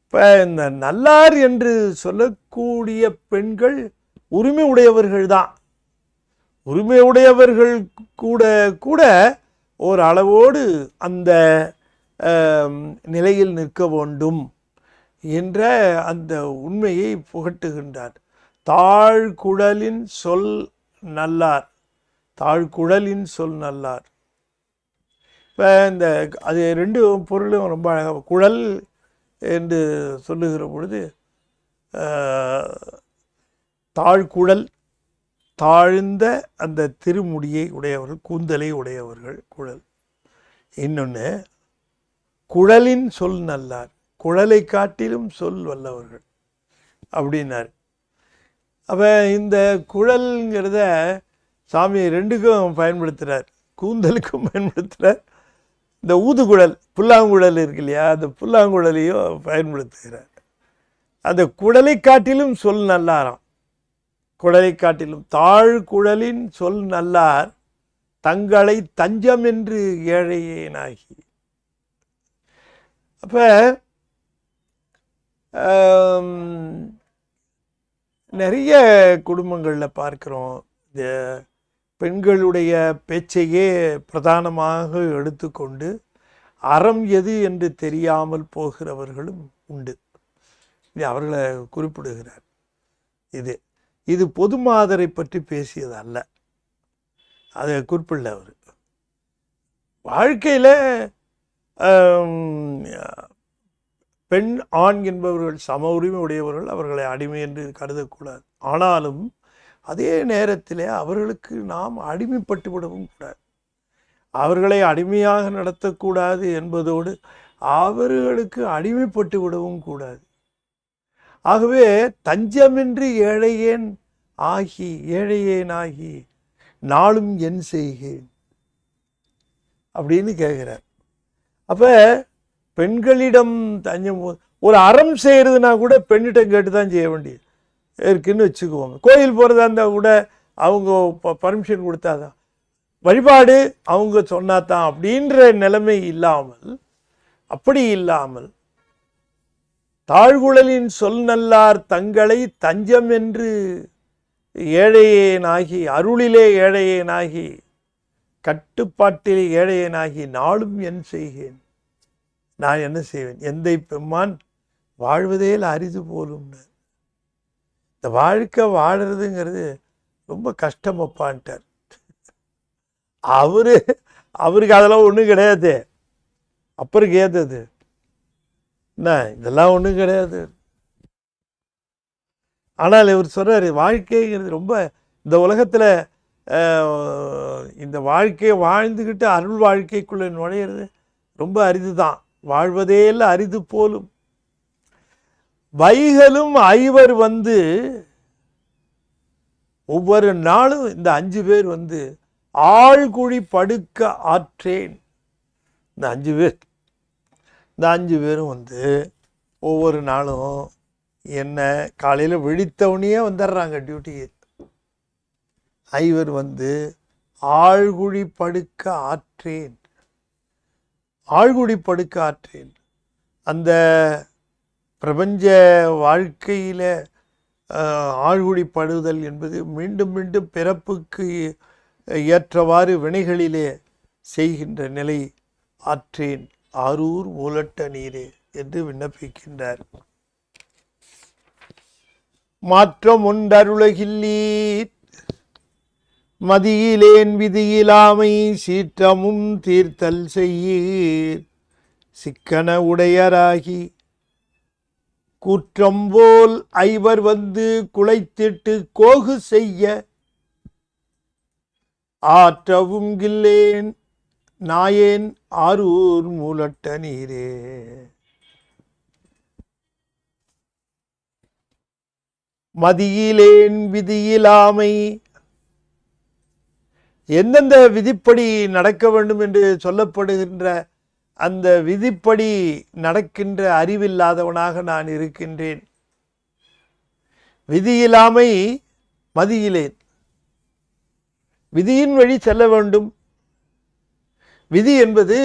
இப்போ இந்த நல்லார் என்று சொல்லக்கூடிய பெண்கள் உரிமை உடையவர்கள் தான். உரிமை உடையவர்கள் கூட ஒரு அளவோடு அந்த நிலையில் நிற்க வேண்டும் என்ற அந்த உண்மையை புகட்டுகின்றார். தாழ்குழலின் சொல் நல்லார், தாழ்குழலின் சொல் நல்லார். இப்போ இந்த அது 2 பொருளும் ரொம்ப அழகாக, குழல் என்று சொல்லுகிற பொழுது தாழ்குழல், தாழ்ந்த அந்த திருமுடியை உடையவர்கள், கூந்தலை உடையவர்கள் குழல். இன்னொன்று குழலின் சொல் நல்லார், குழலை காட்டிலும் சொல் வல்லவர்கள் அப்படின்னார். அப்போ இந்த குழல்ங்கிறத சாமி 2க்கும் பயன்படுத்துகிறார். கூந்தலுக்கும் பயன்படுத்துகிறார், இந்த ஊதுகுழல், புல்லாங்குழல் இருக்கு இல்லையா, அந்த புல்லாங்குழலையும் பயன்படுத்துகிறார். அந்த குழலை காட்டிலும் சொல் நல்லாராம். குழலை காட்டிலும் தாழ்குழலின் சொல் நல்லார் தங்களை தஞ்சம் என்று ஏழையேனாகி. அப்போ நிறைய குடும்பங்களில் பார்க்குறோம், இந்த பெண்களுடைய பேச்சையே பிரதானமாக எடுத்துக்கொண்டு அறம் எது என்று தெரியாமல் போகிறவர்களும் உண்டு. இது அவர்களை குறிப்பிடுகிறார். இது இது பொது மாதரை பற்றி பேசியது அல்ல, அதை குறிப்பிடல அவர். வாழ்க்கையில் பெண் ஆண் என்பவர்கள் சம உரிமை உடையவர்கள், அவர்களை அடிமை என்று கருதக்கூடாது. ஆனாலும் அதே நேரத்தில் அவர்களுக்கு நாம் அடிமைப்பட்டு விடவும் கூடாது. அவர்களை அடிமையாக நடத்தக்கூடாது என்பதோடு அவர்களுக்கு அடிமைப்பட்டு விடவும் கூடாது. ஆகவே தஞ்சமின்றி ஏழையேன் ஆகி நாளும் என் செய்கேன் அப்படின்னு கேட்குறார். அப்போ பெண்களிடம் தஞ்சம், ஒரு அறம் செய்கிறதுனா கூட பெண்ணிடம் கேட்டு தான் செய்ய வேண்டியது இருக்குன்னு வச்சுக்குவோங்க. கோயில் போகிறதா இருந்தால் கூட அவங்க பர்மிஷன் கொடுத்தாதான், வழிபாடு அவங்க சொன்னாதான் அப்படின்ற நிலைமை இல்லாமல், அப்படி இல்லாமல் தாழ்குழலின் சொல் நல்லார் தங்களை தஞ்சம் என்று ஏழையேனாகி, அருளிலே ஏழையேனாகி, கட்டுப்பாட்டிலே ஏழையேனாகி நாளும் என் செய்கேன், நான் என்ன செய்வேன், எந்தை பெம்மான் வாழ்வதேல் அரிது போலும்னு. இந்த வாழ்க்கை வாழறதுங்கிறது ரொம்ப கஷ்டமப்பான்ட்டார். அவருக்கு அதெல்லாம் ஒன்றும் கிடையாது. அப்புறம் கேட்டது என்ன, இதெல்லாம் ஒன்றும் கிடையாது. ஆனால் இவர் சொல்கிறார், வாழ்க்கைங்கிறது ரொம்ப, இந்த உலகத்தில் இந்த வாழ்க்கையை வாழ்ந்துக்கிட்டு அருள் வாழ்க்கைக்குள்ளே நுழையிறது ரொம்ப அரிது தான். வாழ்வதேல அரிது போலும். வைகளும் ஐவர் வந்து ஒவ்வொரு நாளும் இந்த 5 பேர் வந்து ஆழ்குழி படுக்க ஆற்றேன். இந்த 5 பேரும் வந்து ஒவ்வொரு நாளும் என்ன காலையில் விழித்தவனையே வந்துடுறாங்க டியூட்டிக்கு. ஐவர் வந்து ஆழ்குழி படுக்க ஆற்றேன், ஆழ்குழி படுக்க ஆற்றேன். அந்த பிரபஞ்ச வாழ்க்கையில் ஆழ்குழி படுதல் என்பது மீண்டும் மீண்டும் பிறப்புக்கு ஏற்றவாறு வினைகளிலே செய்கின்ற நிலை. ஆற்றேன் ஆரூர் மூலட்ட நீரே என்று விண்ணப்பிக்கின்றார். மாற்றம் ஒன்றருளகில்லீர் மதியிலேன் விதியிலாமை சீற்றமும் தீர்த்தல் செய்யீர் சிக்கன உடையராகி கூற்றம்போல் ஐவர் வந்து குலைத்திட்டு கோகு செய்ய ஆற்றவும் கில்லேன் நாயேன் ஆரூர் மூலட்ட நீரே. மதியிலேன் விதியிலாமை, எந்தெந்த விதிப்படி நடக்க வேண்டும் என்று சொல்லப்படுகின்ற அந்த விதிப்படி நடக்கின்ற அறிவில்லாதவனாக நான் இருக்கின்றேன். விதியிலாமை மதியிலேன், விதியின் வழி செல்ல வேண்டும். விதி என்பது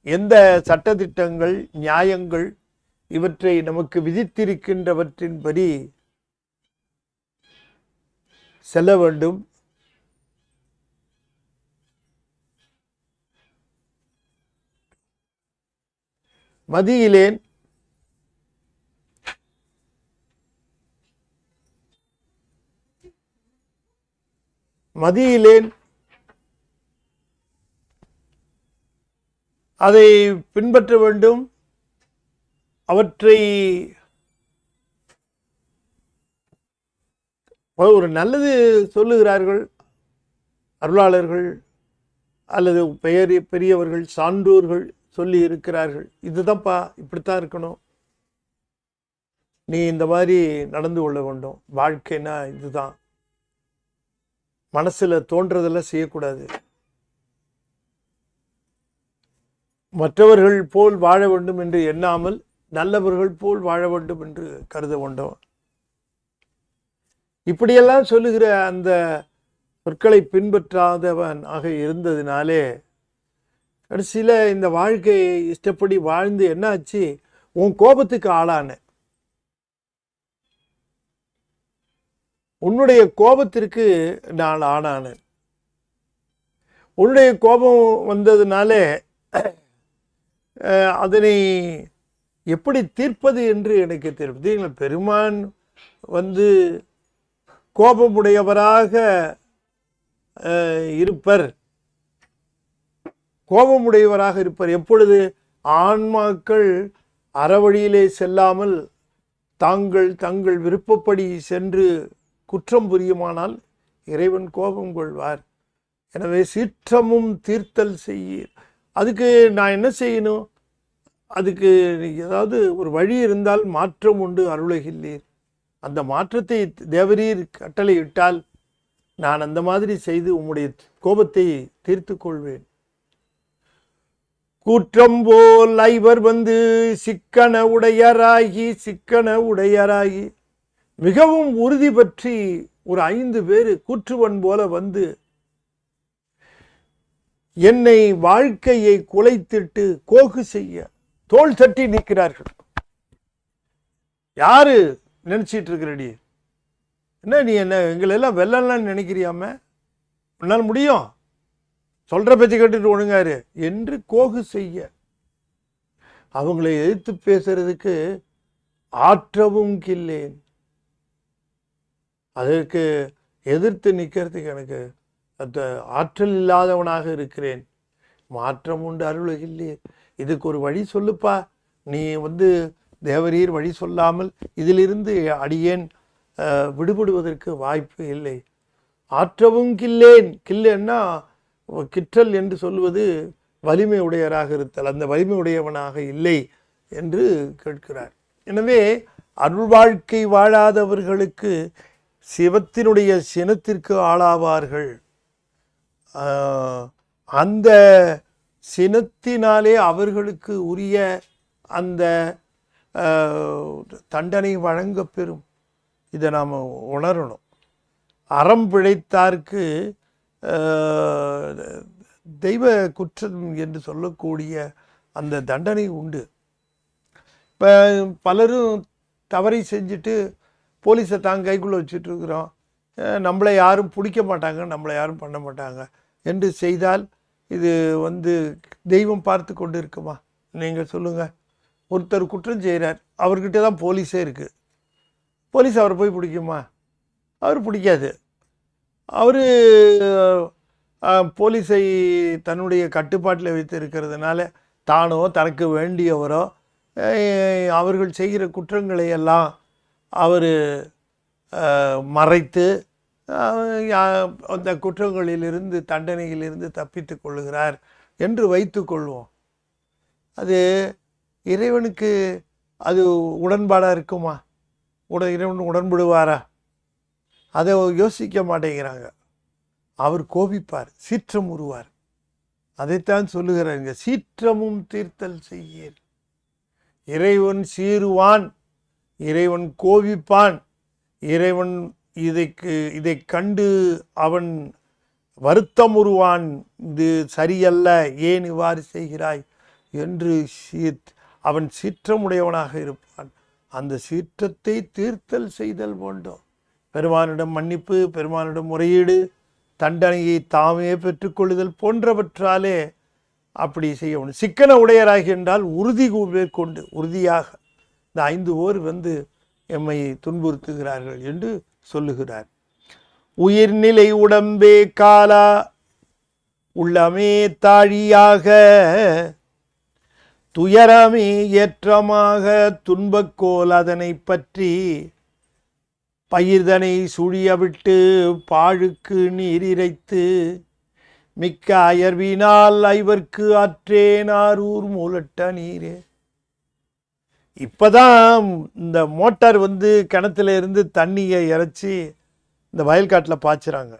எந்த சட்டதிட்டங்கள் நியாயங்கள் இவற்றை நமக்கு விதித்திருக்கின்றவற்றின்படி செல்ல வேண்டும். மதியிலேன் அதை பின்பற்ற வேண்டும். அவற்றை ஒரு நல்லது சொல்லுகிறார்கள் அருளாளர்கள் அல்லது பெரியவர்கள் சான்றோர்கள் சொல்லி இருக்கிறார்கள், இதுதான்ப்பா இப்படித்தான் இருக்கணும், நீ இந்த மாதிரி நடந்து கொள்ள வேண்டும், வாழ்க்கைனா இதுதான், மனசுல தோன்றதெல்லாம் செய்யக்கூடாது, மற்றவர்கள் போல் வாழ வேண்டும் என்று எண்ணாமல் நல்லவர்கள் போல் வாழ வேண்டும் என்று கருத வேண்டும். இப்படியெல்லாம் சொல்லுகிற அந்த சொற்களை பின்பற்றாதவன் ஆக இருந்ததினாலே கடைசியில் இந்த வாழ்க்கையை இஷ்டப்படி வாழ்ந்து என்னாச்சு, உன் கோபத்துக்கு ஆளான, உன்னுடைய கோபத்திற்கு நான் ஆளானேன். உன்னுடைய கோபம் வந்ததுனால அதனை எப்படி தீர்ப்பது என்று எனக்கு தெரியும். பெருமான் வந்து கோபமுடையவராக இருப்பர். கோபமுடையவராக இருப்பர் எப்பொழுது? ஆன்மாக்கள் அறவழியிலே செல்லாமல் தங்கள் விருப்பப்படி சென்று குற்றம் புரியுமானால் இறைவன் கோபம் கொள்வார். எனவே சீற்றமும் தீர்த்தல் செய்ய. அதுக்கு நான் என்ன செய்யணும்? அதுக்கு ஏதாவது ஒரு வழி இருந்தால் மாற்றம் உண்டு அருளுகின்றீர். அந்த மாற்றத்தை தேவரீர் கட்டளையிட்டால் நான் அந்த மாதிரி செய்து உம்முடைய கோபத்தை தீர்த்து கொள்வேன். கூற்றம் போல் ஐவர் வந்து சிக்கன உடையராகி மிகவும் உறுதி பற்றி ஒரு 5 பேர் கூற்றுவன் போல வந்து என்னை வாழ்க்கையை குலைத்திட்டு கோகு செய்ய தோள் தட்டி நிற்கிறார்கள். யாரு நினைச்சிட்டு இருக்கிறடி? என்ன நீ என்ன எங்களெல்லாம் வெள்ளலாம் நினைக்கிறியாம? உன்னால் முடியும், சொல்ற பேச்சு கேட்டுட்டு ஒழுங்காரு என்று கோகு செய்ய, அவங்களை எதிர்த்து பேசுறதுக்கு ஆற்றவும் கில்லேன். அதற்கு எதிர்த்து நிற்கிறதுக்கு எனக்கு அந்த ஆற்றல் இல்லாதவனாக இருக்கிறேன். மாற்றம் உண்டு அருளுகில்லையே. இதுக்கு ஒரு வழி சொல்லுப்பா. நீ வந்து தேவரீர் வழி சொல்லாமல் இதிலிருந்து அடியேன் விடுபடுவதற்கு வாய்ப்பு இல்லை. ஆற்றவும் கில்லேன். கில்லேன்னா கிற்றல் என்று சொல்வது வலிமை உடையராக இருத்தல். அந்த வலிமை உடையவனாக இல்லை என்று கேட்கிறார். எனவே அருள் வாழ்க்கை வாழாதவர்களுக்கு சிவத்தினுடைய சினத்திற்கு ஆளாவார்கள். அந்த சினத்தினாலே அவர்களுக்கு உரிய அந்த தண்டனை வழங்க பெறும். இதை நாம் உணரணும். அறம் பிழைத்தார்க்கு தெய்வ குற்றம் என்று சொல்லக்கூடிய அந்த தண்டனை உண்டு. இப்போ பலரும் தவறை செஞ்சுட்டு போலீஸை தாங்க கைக்குள்ளே வச்சுட்டு இருக்கிறோம், நம்மளை யாரும் பிடிக்க மாட்டாங்க, நம்மளை யாரும் பண்ண மாட்டாங்க என்று செய்தால் இது வந்து தெய்வம் பார்த்து கொண்டு இருக்குமா? நீங்கள் சொல்லுங்கள். ஒருத்தர் குற்றம் செய்கிறார், அவர்கிட்ட தான் போலீஸே இருக்குது. போலீஸ் அவரை போய் பிடிக்குமா? அவர் பிடிக்காது. அவர் போலீஸை தன்னுடைய கட்டுப்பாட்டில் வைத்து இருக்கிறதுனால தானோ தனக்கு வேண்டியவரோ அவர்கள் செய்கிற குற்றங்களை எல்லாம் அவர் மறைத்து அந்த குற்றங்களிலிருந்து தண்டனையிலிருந்து தப்பித்து கொள்ளுகிறார் என்று வைத்து கொள்வோம். அது இறைவனுக்கு அது உடன்பாடாக இருக்குமா? இறைவன் உடன்படுவாரா? அதை யோசிக்க மாட்டேங்கிறாங்க. அவர் கோபிப்பார், சீற்றம் உருவார். அதைத்தான் சொல்லுகிறாங்க, சீற்றமும் தீர்த்தல் செய்யேன். இறைவன் சீருவான், இறைவன் கோபிப்பான், இறைவன் இதை கண்டு அவன் வருத்தம் உருவான். இது சரியல்ல, ஏன் இவ்வாறு செய்கிறாய் என்று அவன் சீற்றமுடையவனாக இருப்பான். அந்த சீற்றத்தை தீர்த்தல் செய்தல் வேண்டும். பெருமானிடம் மன்னிப்பு, பெருமானிடம் முறையீடு, தண்டனையை தாமே பெற்றுக்கொள்ளுதல் போன்றவற்றாலே அப்படி செய்ய வேண்டும். சிக்கன உடையராகி என்றால் உறுதி கொண்டு உறுதியாக இந்த 5 பேர் வந்து எம்மை துன்புறுத்துகிறார்கள் என்று சொல்லுகிறார். உயிர்நிலை உடம்பே காலா உள்ளமே தாழியாக துயரமே ஏற்றமாக துன்பக்கோல் அதனை பற்றி பயிர்தனை சுழிய விட்டு பாழுக்கு நீர் இறைத்து மிக்க அயர்வினால் ஐவர்க்கு அற்றேனாரூர் மூலட்ட நீரே. இப்போதான் இந்த மோட்டார் வந்து கிணத்துல இருந்து தண்ணியை இறைச்சி இந்த வயல்காட்டில் பாய்ச்சுறாங்க.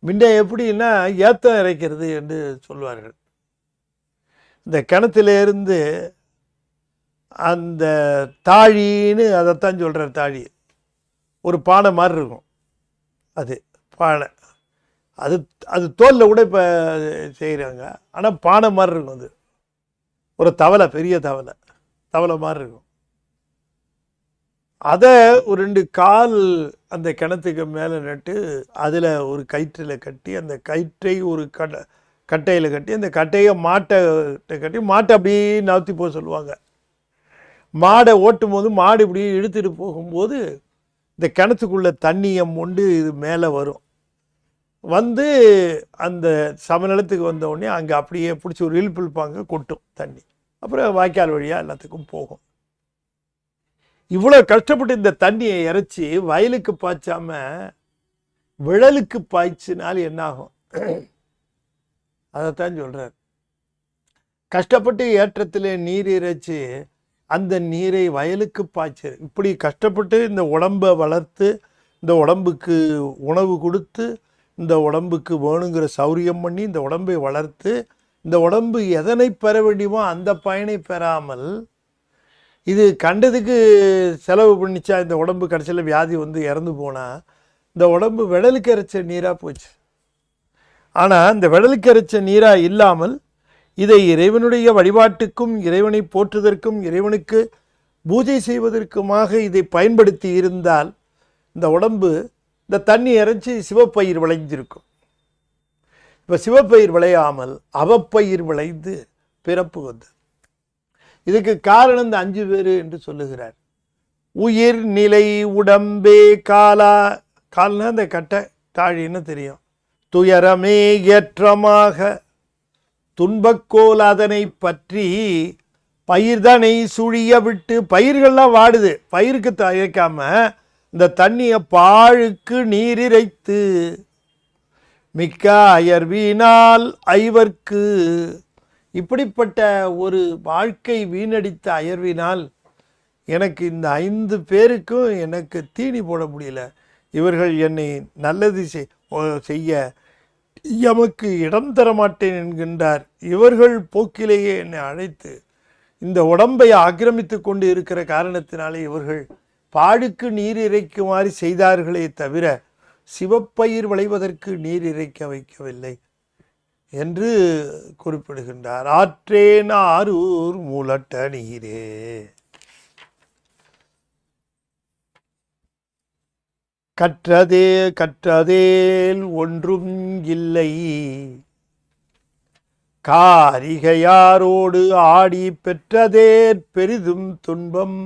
முன்ன எப்படின்னா ஏத்தம் இறைக்கிறது என்று சொல்வார்கள். இந்த கிணத்துல இருந்து அந்த தாழின்னு அதைத்தான் சொல்கிற தாழி, ஒரு பானை மாதிரி இருக்கும். அது பானை, அது தோலில் கூட இப்போ செய்கிறாங்க. ஆனால் பானை மாதிரி இருக்கும். அது ஒரு தவளை, பெரிய தவளை, தவளை மாதிரி இருக்கும். அதை ஒரு 2 கால் அந்த கிணத்துக்கு மேலே நட்டு அதில் ஒரு கயிற்றில் கட்டி அந்த கயிற்றை ஒரு கட்டையில் கட்டி அந்த கட்டையை மாட்டை கட்டி மாட்டை அப்படியே நவுத்தி போக சொல்லுவாங்க. மாடை ஓட்டும் போது மாடு இப்படியே இழுத்துட்டு போகும்போது இந்த கிணத்துக்குள்ளே தண்ணியை மொண்டு இது மேலே வரும். வந்து அந்த சமநிலத்துக்கு வந்த உடனே அங்கே அப்படியே பிடிச்சி ஒரு இழுப்பாங்க, கொட்டும் தண்ணி. அப்புறம் வாய்க்கால் வழியாக எல்லாத்துக்கும் போகும். இவ்வளோ கஷ்டப்பட்டு இந்த தண்ணியை இறைச்சி வயலுக்கு பாய்ச்சாம விழலுக்கு பாய்ச்சினால் என்னாகும்? அதைத்தான் சொல்றார். கஷ்டப்பட்டு ஏற்றத்திலே நீர் இறைச்சி அந்த நீரை வயலுக்கு பாய்ச்சு. இப்படி கஷ்டப்பட்டு இந்த உடம்பை வளர்த்து இந்த உடம்புக்கு உணவு கொடுத்து இந்த உடம்புக்கு வேணுங்கிற சௌரியம் பண்ணி இந்த உடம்பை வளர்த்து இந்த உடம்பு எதனை பெற வேண்டியமோ அந்த பயனை பெறாமல் இது கண்டதுக்கு செலவு பண்ணிச்சா இந்த உடம்பு கடைசியில் வியாதி வந்து இறந்து போனால் இந்த உடம்பு விடலுக்கு அரைச்ச நீராக போச்சு. ஆனால் இந்த விடலுக்கு அரைச்ச நீராக இல்லாமல் இதை இறைவனுடைய வழிபாட்டுக்கும் இறைவனை போற்றுவதற்கும் இறைவனுக்கு பூஜை செய்வதற்குமாக இதை பயன்படுத்தி இருந்தால் இந்த உடம்பு இந்த தண்ணி இறைச்சி சிவப்பயிர் விளைஞ்சிருக்கும். இப்போ சிவப்பயிர் விளையாமல் அவப்பயிர் விளைந்து பிறப்பு வந்தது. இதுக்கு காரணம் இந்த 5 பேர் என்று சொல்லுகிறார். உயிர் நிலை உடம்பே காலா, கால்னா அந்த கட்டை தாழின்னு தெரியும். துயரமே ஏற்றமாக துன்பக்கோல் அதனை பற்றி பயிர்தனை சுழிய விட்டு, பயிர்கள்லாம் வாடுது, பயிருக்கு தயக்காம இந்த தண்ணியை பாழுக்கு நீரிரைத்து மிக்க அயர்வினால் ஐவர்க்கு, இப்படிப்பட்ட ஒரு வாழ்க்கை வீணடித்த அயர்வினால் எனக்கு இந்த 5 பேருக்கும் எனக்கு தீனி போட முடியல. இவர்கள் என்னை நல்லது செய்ய எமக்கு இடம் தர மாட்டேன் என்கின்றார். இவர்கள் போக்கிலேயே என்னை அழைத்து இந்த உடம்பை ஆக்கிரமித்து கொண்டு இருக்கிற காரணத்தினாலே இவர்கள் பாழுக்கு நீர் இறைக்குமாறு செய்தார்களே தவிர சிவப்பயிர் விளைவதற்கு நீர் இறைக்க வைக்கவில்லை என்று குறிப்பிடுகின்றார். ஆற்றேன் ஆரூர் மூலட்ட நீரே. கற்றதேல் ஒன்றும் இல்லை காரிகையாரோடு ஆடி பெற்றதேர் பெரிதும் துன்பம்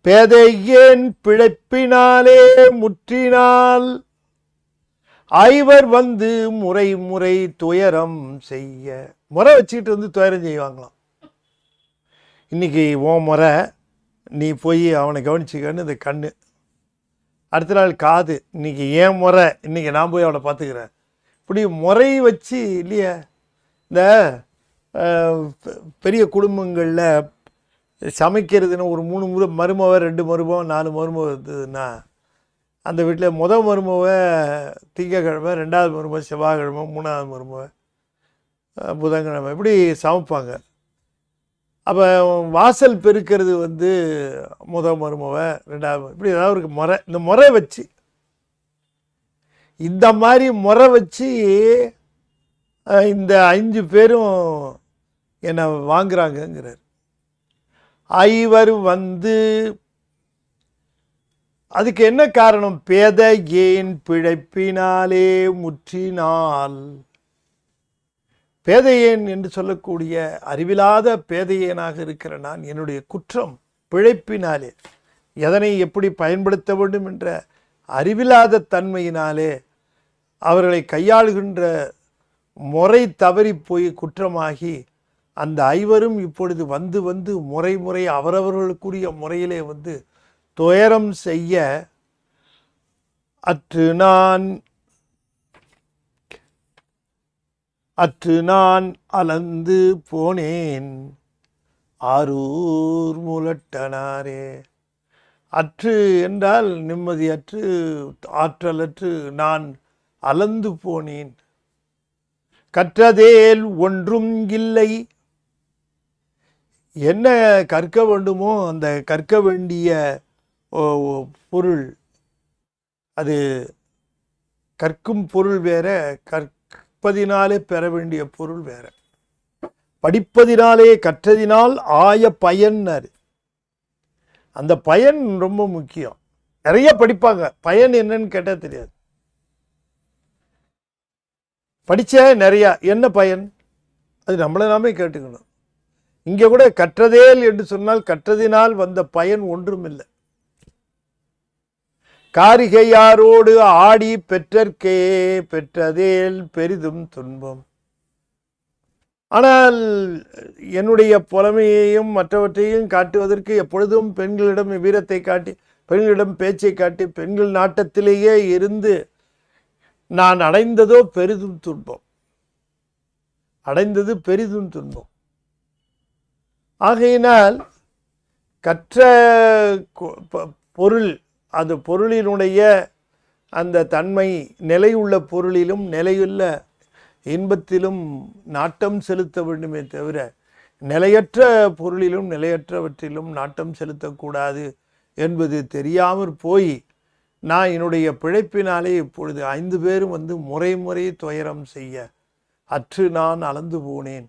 பேதையேன் பிழைப்பினாலே முற்றினால் ஐவர் வந்து முறை முறை துயரம் செய்ய. முறை வச்சுக்கிட்டு வந்து துயரம் செய்வாங்களாம். இன்னைக்கு உன் முறை, நீ போய் அவனை கவனிச்சுக்கன்னு இந்த கண்ணு, அடுத்த நாள் காது, இன்னைக்கு ஏன் முறை, இன்னைக்கு நான் போய் அவனை பார்த்துக்கிறேன். இப்படி முறை வச்சு இல்லையா. இந்த பெரிய குடும்பங்களில் சமைக்கிறதுன்னு ஒரு 3 மருமவை 2 மருமவை 4 மருமவை இருந்ததுன்னா அந்த வீட்டில் மருமவை திங்கக்கிழமை, 2வது மருமவை செவ்வாய்க்கிழமை, 3வது மருமவை புதன்கிழமை இப்படி சமைப்பாங்க. அப்போ வாசல் பெருக்கிறது வந்து மருமவை 2வது, இப்படி ஏதாவது ஒரு முறை. இந்த முறை வச்சு இந்த மாதிரி முறை வச்சு இந்த 5 பேரும் என்னை வாங்குறாங்கங்கிறார். ஐவர் வந்து அதுக்கு என்ன காரணம்? பேதை ஏன் பிழைப்பினாலே முற்றினால். பேதையேன் என்று சொல்லக்கூடிய அறிவில்லாத பேதையேனாக இருக்கிற நான் என்னுடைய குற்றம் பிழைப்பினாலே, எதனை எப்படி பயன்படுத்த வேண்டும் என்ற அறிவில்லாத தன்மையினாலே அவர்களை கையாளுகின்ற முறை தவறி போய் குற்றமாகி அந்த ஐவரும் இப்பொழுது வந்து வந்து முறை முறை அவரவர்களுக்குரிய முறையிலே வந்து துயரம் செய்ய அற்று நான் அலந்து போனேன் ஆரூர் மூலட்டனாரே. அற்று என்றால் நிம்மதியற்று, ஆற்றலற்று நான் அலந்து போனேன். கற்றதேல் ஒன்றும் இல்லை, என்ன கற்க வேண்டுமோ அந்த கற்க வேண்டிய பொருள், அது கற்கும் பொருள் வேற, கற்பதினாலே பெற வேண்டிய பொருள் வேற. படிப்பதினாலே கற்றதினால் ஆய பயன்னாரு. அந்த பயன் ரொம்ப முக்கியம். நிறைய படிப்பாங்க, பயன் என்னன்னு கேட்டால் தெரியாது. படிச்ச நிறைய என்ன பயன், அது நம்மளை நாமே கேட்டுக்கணும். இங்கே கூட கற்றதேல் என்று சொன்னால் கற்றதினால் வந்த பயன் ஒன்றும் இல்லை. காரிகையாரோடு ஆடி பெற்றற்கே பெற்றதேல் பெரிதும் துன்பம். ஆனால் என்னுடைய புலமையையும் மற்றவற்றையும் காட்டுவதற்கு எப்பொழுதும் பெண்களிடம் வீரத்தை காட்டி, பெண்களிடம் பேச்சை காட்டி, பெண்கள் நாட்டத்திலேயே இருந்து நான் அடைந்ததோ பெரிதும் துன்பம். அடைந்தது பெரிதும் துன்பம். ஆகையினால் கற்ற பொருள், அது பொருளினுடைய அந்த தன்மை நிலையுள்ள பொருளிலும் நிலையுள்ள இன்பத்திலும் நாட்டம் செலுத்த வேண்டுமே தவிர நிலையற்ற பொருளிலும் நிலையற்றவற்றிலும் நாட்டம் செலுத்தக்கூடாது என்பது தெரியாமற் போய் நான் என்னுடைய பிழைப்பினாலே இப்பொழுது 5 பேரும் வந்து முறை முறை துயரம் செய்ய அற்று நான் அளந்து போனேன்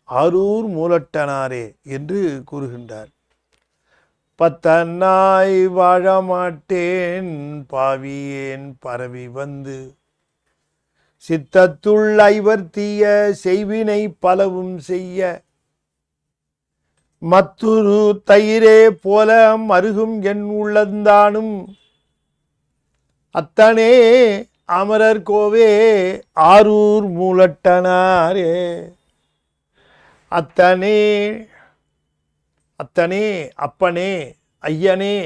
ஆரூர் மூலட்டனாரே என்று கூறுகின்றார். பத்தன்னாய் வாழமாட்டேன் பாவியேன் பரவி வந்து சித்தத்துள் ஐவர் தீய செய்வினை பலவும் செய்ய மத்துரு தயிரே போல மருகும் என் உள்ளந்தானும் அத்தனே அமரர் கோவே ஆரூர் மூலட்டனாரே. அத்தனே அத்தனே அப்பனே ஐயனே,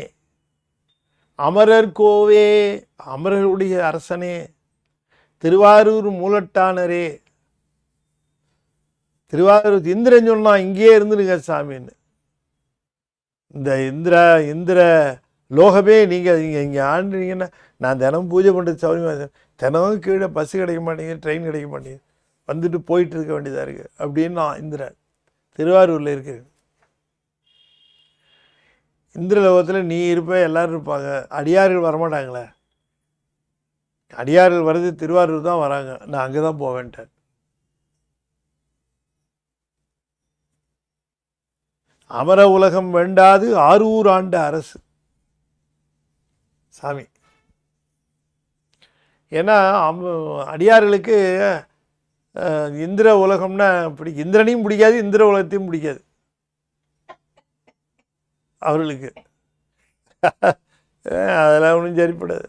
அமரர் கோவே அமரருடைய அரசனே, திருவாரூர் மூலட்டானரே. திருவாரூர் இந்திரன் சொன்னா இங்கேயே இருந்துருங்க சாமின்னு. இந்த இந்திர லோகமே நீங்கள் இங்கே ஆண்டுனீங்கன்னா நான் தினமும் பூஜை பண்ணுறது சௌரியமாக, தினமும் கீழே பஸ்ஸு கிடைக்க மாட்டேங்குது, ட்ரெயின் கிடைக்க மாட்டேங்குது, வந்துட்டு போயிட்டு இருக்க வேண்டியதாக இருக்குது அப்படின்னு நான் இந்திரன் திருவாரூரில் இருக்கிறேன். இந்திரலோகத்தில் நீ இருப்ப, எல்லோரும் இருப்பாங்க, அடியார்கள் வரமாட்டாங்களே. அடியார்கள் வர்றது திருவாரூர் தான் வராங்க, நான் அங்கே தான் போவேன்ட்டேன். அமர உலகம் வேண்டாது ஆரூர் ஆண்ட அரசு சாமி. ஏன்னா அடியார்களுக்கு இந்திர உலகம்னா இந்திரனையும் பிடிக்காது, இந்திர உலகத்தையும் பிடிக்காது அவர்களுக்கு. அதெல்லாம் ஒன்றும் சரிப்படாது,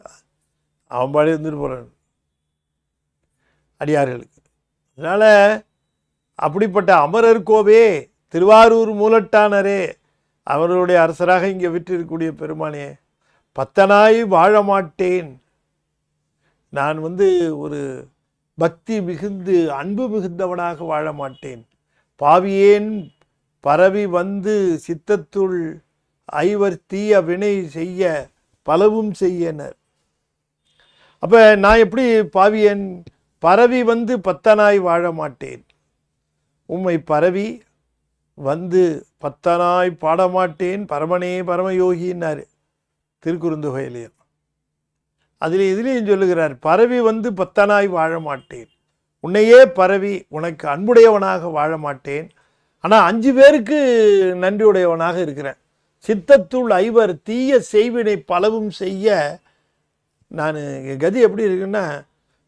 அவன் பாடி இருந்துட்டு போகிறான் அடியார்களுக்கு. அதனால் அப்படிப்பட்ட அமரர் கோவே திருவாரூர் மூலட்டானரே, அவர்களுடைய அரசராக இங்கே விற்றிருக்கக்கூடிய பெருமானே, பத்தனாய் வாழ மாட்டேன், நான் ஒரு பக்தி மிகுந்து அன்பு மிகுந்தவனாக வாழ மாட்டேன், பாவியேன் பரவி வந்து சித்தத்துள் ஐவர் தீய வினை செய்ய பலவும் செய்யனர். அப்போ நான் எப்படி பாவியேன், பரவி வந்து பத்தனாய் வாழ மாட்டேன், உம்மை பரவி வந்து பத்தனாய் பாடமாட்டேன் பரமனே பரமயோகின்னாரு திருக்குறுந்தொகையிலையும். இதுலேயும் சொல்லுகிறார், பரவி வந்து பத்தனாய் வாழ மாட்டேன், உன்னையே பரவி உனக்கு அன்புடையவனாக வாழ மாட்டேன், ஆனால் 5 பேருக்கு நன்றியுடையவனாக இருக்கிறேன். சித்தத்துள் ஐவர் தீய செய்வினை பலவும் செய்ய நான் என் கதி எப்படி இருக்குன்னா,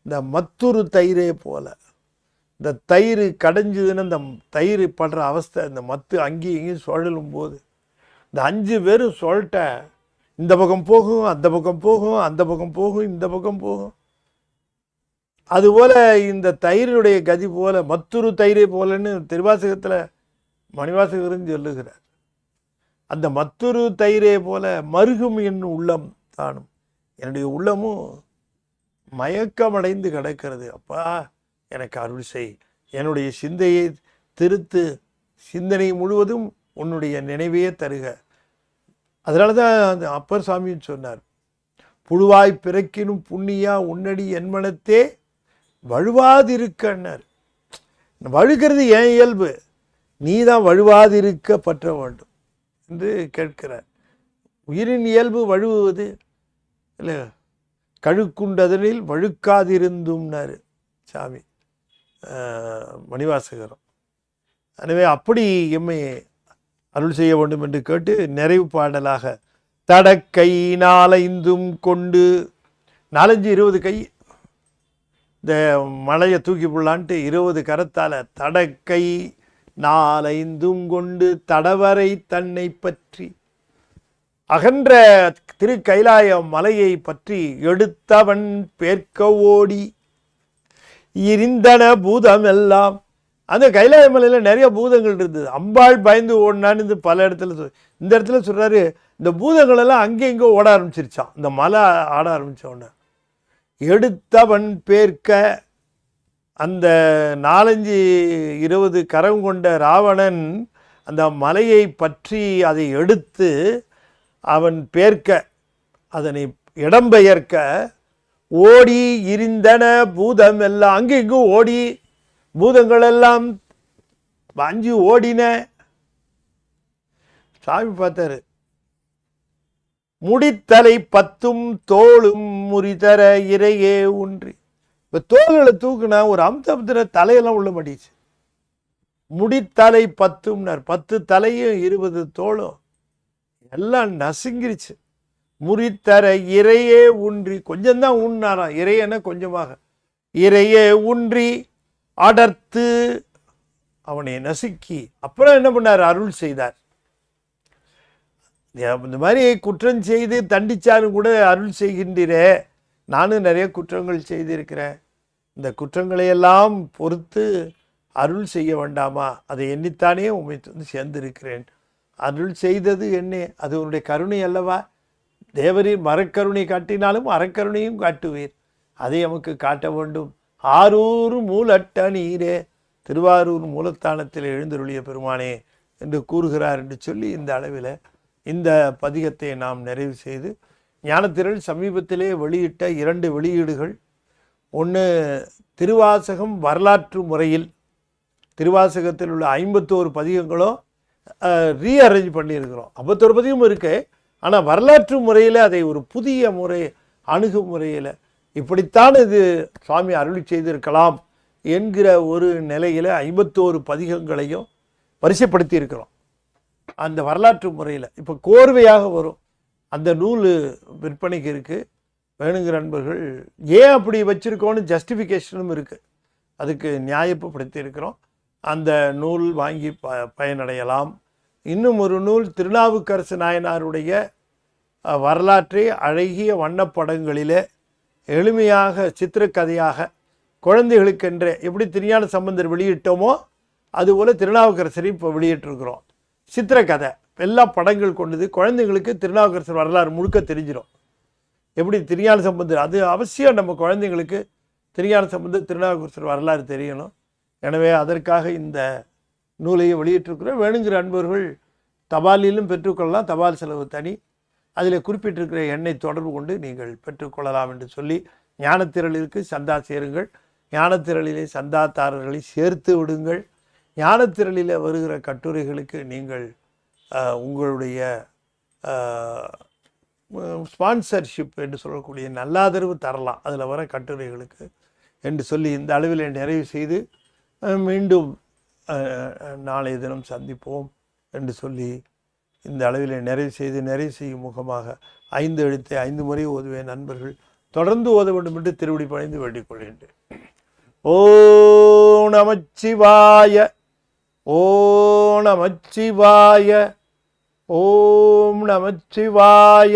இந்த மத்துரு தயிரே போல, இந்த தயிர் கடைஞ்சதுன்னு இந்த தயிர் படுற அவஸ்தை, இந்த மத்து அங்கேயும் இங்கேயும் சுழலும் போது இந்த 5 பேரும் சொல்லிட்ட இந்த பக்கம் போகும், அந்த பக்கம் போகும், அந்த பக்கம் போகும், இந்த பக்கம் போகும். அதுபோல் இந்த தயிரினுடைய கதி போல மத்துரு தயிரே போலன்னு திருவாசகத்தில் மணிவாசகரும் சொல்லுகிறார். அந்த மத்துரு தயிரே போல மருகும் என் உள்ளம் தானும், என்னுடைய உள்ளமும் மயக்கமடைந்து கிடக்கிறது. அப்பா எனக்கு அருள் செய், என்னுடைய சிந்தையை திருத்து, சிந்தனை முழுவதும் உன்னுடைய நினைவே தருக. அதனால தான் அந்த அப்பர் சாமின்னு சொன்னார், புழுவாய் பிறக்கினும் புண்ணியா உன்னடி என்மனத்தே வழுவாதிருக்கன்னார். வழுகிறது ஏன் இயல்பு, நீ தான் வழுவாதிருக்க பற்ற வேண்டும் என்று கேட்கிறார். உயிரின் இயல்பு வழுவுவது இல்லை, கழுக்குண்டதனில் வழுக்காதிருந்தும்னாரு சாமி மணிவாசகரம். எனவே அப்படி எம்மை அருள் செய்ய வேண்டும் என்று கேட்டு நிறைவு பாடலாக தடக்கை 4 கொண்டு 4 20 கை இந்த மலையை தூக்கி போடலான்ட்டு 20 கரத்தால் தடக்கை 4 கொண்டு தடவரை தன்னை பற்றி அகன்ற திரு கைலாய மலையை பற்றி எடுத்தவன் பேர்க்க ஓடி இருந்தன பூதம் எல்லாம். அந்த கைலாய மலையில் நிறைய பூதங்கள் இருந்தது. அம்பாள் பயந்து ஓடினான்னு பல இடத்துல இந்த இடத்துல சொல்கிறாரு, இந்த பூதங்கள் எல்லாம் அங்கே இங்கே ஓட ஆரம்பிச்சிருச்சான். இந்த மலை ஆட ஆரம்பித்த உடனே எடுத்தவன் பேர்க்க அந்த 4 20 கரம் கொண்ட ராவணன் அந்த மலையை பற்றி அதை எடுத்து அவன் பேர்க்க அதனை இடம்பெயர்க்க ஓடி இருந்தன பூதம் எல்லாம் அங்கே இங்கும் ஓடி பூதங்கள் எல்லாம் வாஞ்சி ஓடின. சாமி பார்த்தாரு, முடித்தலை 10 தோளும் முறிதர இறையே ஒன்றி. இப்போ தோள்களை தூக்குனா ஒரு அம்சத்துல தலையெல்லாம் உள்ள மாட்டிச்சு. முடித்தலை 10ன்னார், 10 தலையும் 20 தோளும் எல்லாம் நசுங்கிருச்சு. முறித்தர இறையே ஊன்றி, கொஞ்சம்தான் ஊன்னாராம், இறையன கொஞ்சமாக, இறையே ஊன்றி அடர்த்து அவனை நசுக்கி அப்புறம் என்ன பண்ணார், அருள் செய்தார். இந்த மாதிரி குற்றம் செய்து தண்டிச்சாலும் கூட அருள் செய்கின்றே. நானும் நிறைய குற்றங்கள் செய்திருக்கிறேன், இந்த குற்றங்களையெல்லாம் பொறுத்து அருள் செய்ய வேண்டாமா, அதை எண்ணித்தானே உண்மை வந்து சேர்ந்திருக்கிறேன். அருள் செய்தது என்ன, அது உன்னுடைய கருணை அல்லவா. தேவரின் மரக்கருணை காட்டினாலும் அறக்கருணையும் காட்டுவீர், அதை நமக்கு காட்ட வேண்டும். ஆரூர் மூலட்ட நீரே, திருவாரூர் மூலத்தானத்தில் எழுந்தருளிய பெருமானே என்று கூறுகிறார் என்று சொல்லி இந்த அளவில் இந்த பதிகத்தை நாம் நிறைவு செய்து, ஞானத்திரள் சமீபத்திலே வெளியிட்ட 2 வெளியீடுகள். ஒன்று திருவாசகம் வரலாற்று முறையில், திருவாசகத்தில் உள்ள 51 பதிகங்களும் ரீஅரேஞ்ச் பண்ணியிருக்கிறோம். 51 பதிகமும் இருக்கு, ஆனால் வரலாற்று முறையில் அதை ஒரு புதிய முறை அணுகுமுறையில் இப்படித்தான் இது சுவாமி அருளி செய்திருக்கலாம் என்கிற ஒரு நிலையில் 51 பதிகங்களையும் வரிசைப்படுத்தி இருக்கிறோம். அந்த வரலாற்று முறையில் இப்போ கோர்வையாக வரும். அந்த நூல் விற்பனைக்கு இருக்குது, வேணுங்கிற நண்பர்கள். ஏன் அப்படி வச்சுருக்கோன்னு ஜஸ்டிஃபிகேஷனும் இருக்குது, அதுக்கு நியாயப்படுத்தி இருக்கிறோம். அந்த நூல் வாங்கி பயனடையலாம். இன்னும் ஒரு நூல் திருநாவுக்கரசு நாயனாருடைய வரலாற்றை அழகிய வண்ணப்படங்களிலே எளிமையாக சித்திரக்கதையாக குழந்தைகளுக்கென்று எப்படி திருஞான சம்பந்தர் வெளியிட்டோமோ அதுபோல் திருநாவுக்கரசரை இப்போ வெளியிட்டிருக்கிறோம். சித்திரக்கதை எல்லா படங்கள் கொண்டது, குழந்தைங்களுக்கு திருநாவுக்கரசர் வரலாறு முழுக்க தெரிஞ்சிடும். எப்படி திருஞான சம்பந்தர், அது அவசியம் நம்ம குழந்தைங்களுக்கு திருஞான சம்பந்தர் திருநாவுக்கரசர் வரலாறு தெரியணும். எனவே அதற்காக இந்த நூலையை வெளியிட்டிருக்கிறோம். வேணுங்கிற அன்பர்கள் தபாலிலும் பெற்றுக்கொள்ளலாம், தபால் செலவு தனி. அதில் குறிப்பிட்டிருக்கிற எண்ணை தொடர்பு கொண்டு நீங்கள் பெற்றுக்கொள்ளலாம் என்று சொல்லி, ஞானத்திரளிற்கு சந்தா சேருங்கள், ஞானத்திரளிலே சந்தாதாரர்களை சேர்த்து விடுங்கள். ஞானத்திரளில் வருகிற கட்டுரைகளுக்கு நீங்கள் உங்களுடைய ஸ்பான்சர்ஷிப் என்று சொல்லக்கூடிய நல்லாதரவு தரலாம், அதில் வர கட்டுரைகளுக்கு என்று சொல்லி இந்த அளவில் நிறைவு செய்து மீண்டும் நாளைய தினம் சந்திப்போம் என்று சொல்லி இந்த அளவில் நிறைவு செய்யும் முகமாக 5 எழுத்தை 5 முறை ஓதுவேன். நண்பர்கள் தொடர்ந்து ஓத வேண்டும் என்று திருவடி பணிந்து வேண்டிக் கொள்கின்றேன். ஓம் நமச்சிவாய, ஓம் நமச்சிவாய, ஓம் நமச்சிவாய,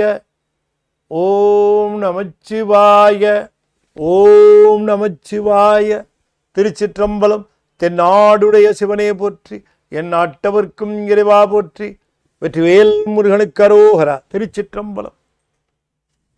ஓம் நமச்சிவாய, ஓம் நமச்சிவாய. திருச்சிற்றம்பலம். தென்னாடுடைய சிவனே போற்றி, என் நாட்டவர்க்கும் இறைவா போற்றி. வெற்றிவேல் முருகனுக்கு அரோகரா. திருச்சிற்றம்பலம்.